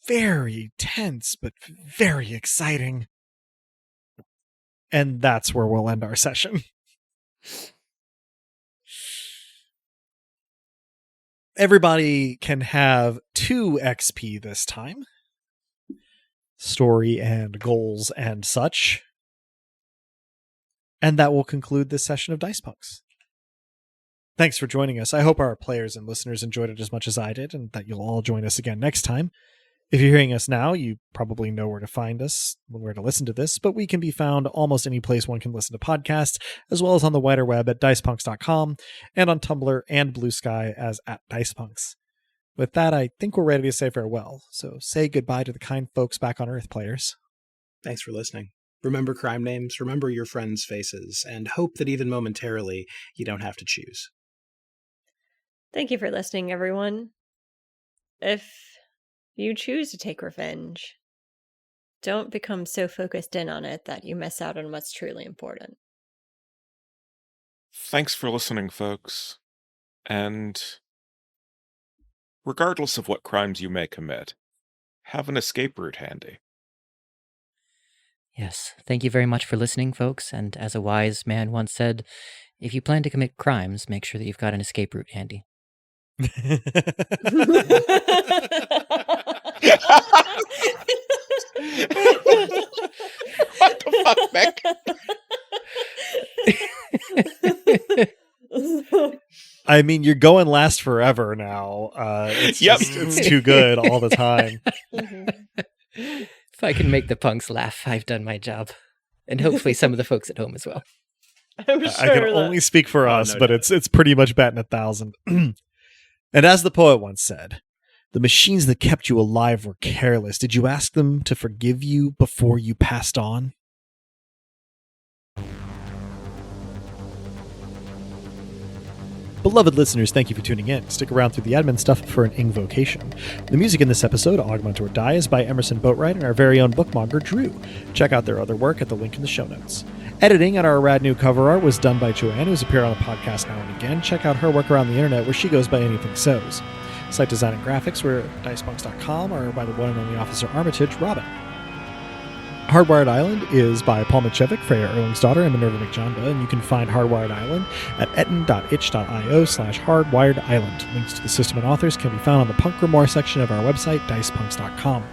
very tense, but very exciting. And that's where we'll end our session. Everybody can have 2 XP this time. Story and goals and such. And that will conclude this session of Dice Punks. Thanks for joining us. I hope our players and listeners enjoyed it as much as I did, and that you'll all join us again next time. If you're hearing us now, you probably know where to find us, where to listen to this, but we can be found almost any place one can listen to podcasts, as well as on the wider web at dicepunks.com, and on Tumblr and Blue Sky as @dicepunks. With that, I think we're ready to say farewell, so say goodbye to the kind folks back on Earth, players. Thanks for listening. Remember crime names, remember your friends' faces, and hope that even momentarily you don't have to choose. Thank you for listening, everyone. If you choose to take revenge, don't become so focused in on it that you miss out on what's truly important. Thanks for listening, folks. And regardless of what crimes you may commit, have an escape route handy. Yes, thank you very much for listening, folks. And as a wise man once said, if you plan to commit crimes, make sure that you've got an escape route handy. What the fuck, Mick? I mean, you're going last forever now. It's too good all the time. If I can make the punks laugh, I've done my job. And hopefully some of the folks at home as well. I'm sure I can only speak for us, but it's pretty much batting 1,000. And as the poet once said, the machines that kept you alive were careless. Did you ask them to forgive you before you passed on? Beloved listeners, thank you for tuning in. Stick around through the admin stuff for an invocation. The music in this episode, Augment or Die, is by Emerson, Boatwright, and our very own bookmonger, Drew. Check out their other work at the link in the show notes. Editing and our rad new cover art was done by Joanne, who's appeared on the podcast now and again. Check out her work around the internet where she goes by Anything Sows. Site design and graphics were at dicepunks.com or by the one and only Officer Armitage, Robin. Hardwired Island is by Paul Michevic, Freya Erling's daughter, and Minerva McJonda, and you can find Hardwired Island at etten.itch.io/hardwiredisland. Links to the system and authors can be found on the Punk Grimoire section of our website, dicepunks.com.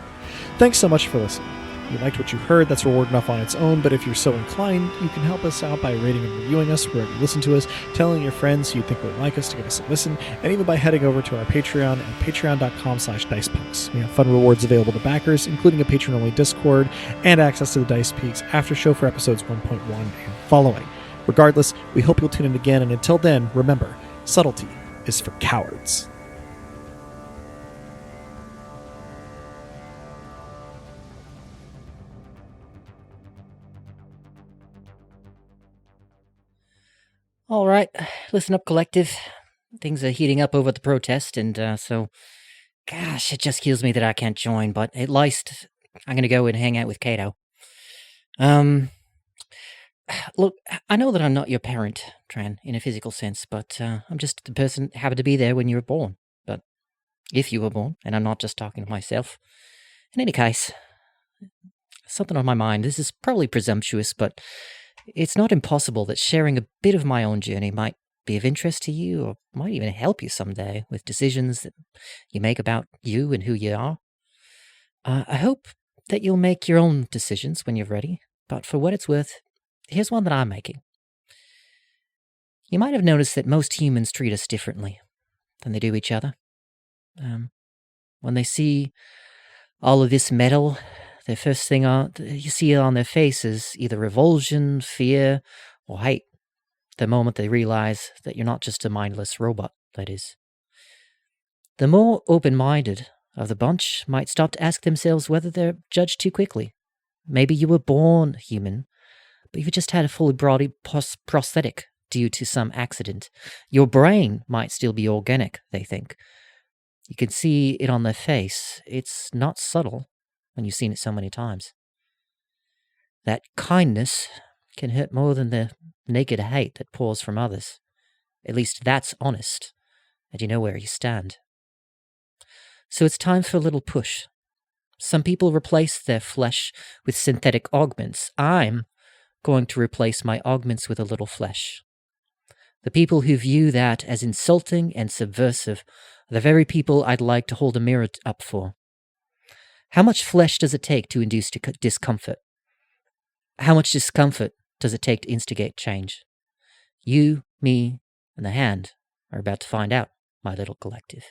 Thanks so much for listening. If you liked what you heard, that's reward enough on its own, but if you're so inclined, you can help us out by rating and reviewing us wherever you listen to us, telling your friends who you think would like us to give us a listen, and even by heading over to our Patreon at patreon.com/dicepunks. We have fun rewards available to backers, including a patron-only Discord and access to the Dice Peaks after show for episodes 1.1 and following. Regardless, we hope you'll tune in again, and until then, remember, subtlety is for cowards. All right, listen up, collective. Things are heating up over the protest, and so, gosh, it just kills me that I can't join, but at least I'm going to go and hang out with Kato. Look, I know that I'm not your parent, Tran, in a physical sense, but I'm just the person that happened to be there when you were born. But if you were born, and I'm not just talking to myself. In any case, something on my mind. This is probably presumptuous, but it's not impossible that sharing a bit of my own journey might be of interest to you, or might even help you someday with decisions that you make about you and who you are. I hope that you'll make your own decisions when you're ready, but for what it's worth, here's one that I'm making. You might have noticed that most humans treat us differently than they do each other. When they see all of this metal, the first thing you see on their face is either revulsion, fear, or hate, the moment they realize that you're not just a mindless robot, that is. The more open-minded of the bunch might stop to ask themselves whether they're judged too quickly. Maybe you were born human, but you just had a fully body prosthetic due to some accident. Your brain might still be organic, they think. You can see it on their face. It's not subtle when you've seen it so many times. That kindness can hurt more than the naked hate that pours from others. At least that's honest, and you know where you stand. So it's time for a little push. Some people replace their flesh with synthetic augments. I'm going to replace my augments with a little flesh. The people who view that as insulting and subversive are the very people I'd like to hold a mirror up for. How much flesh does it take to induce discomfort? How much discomfort does it take to instigate change? You, me, and the hand are about to find out, my little collective.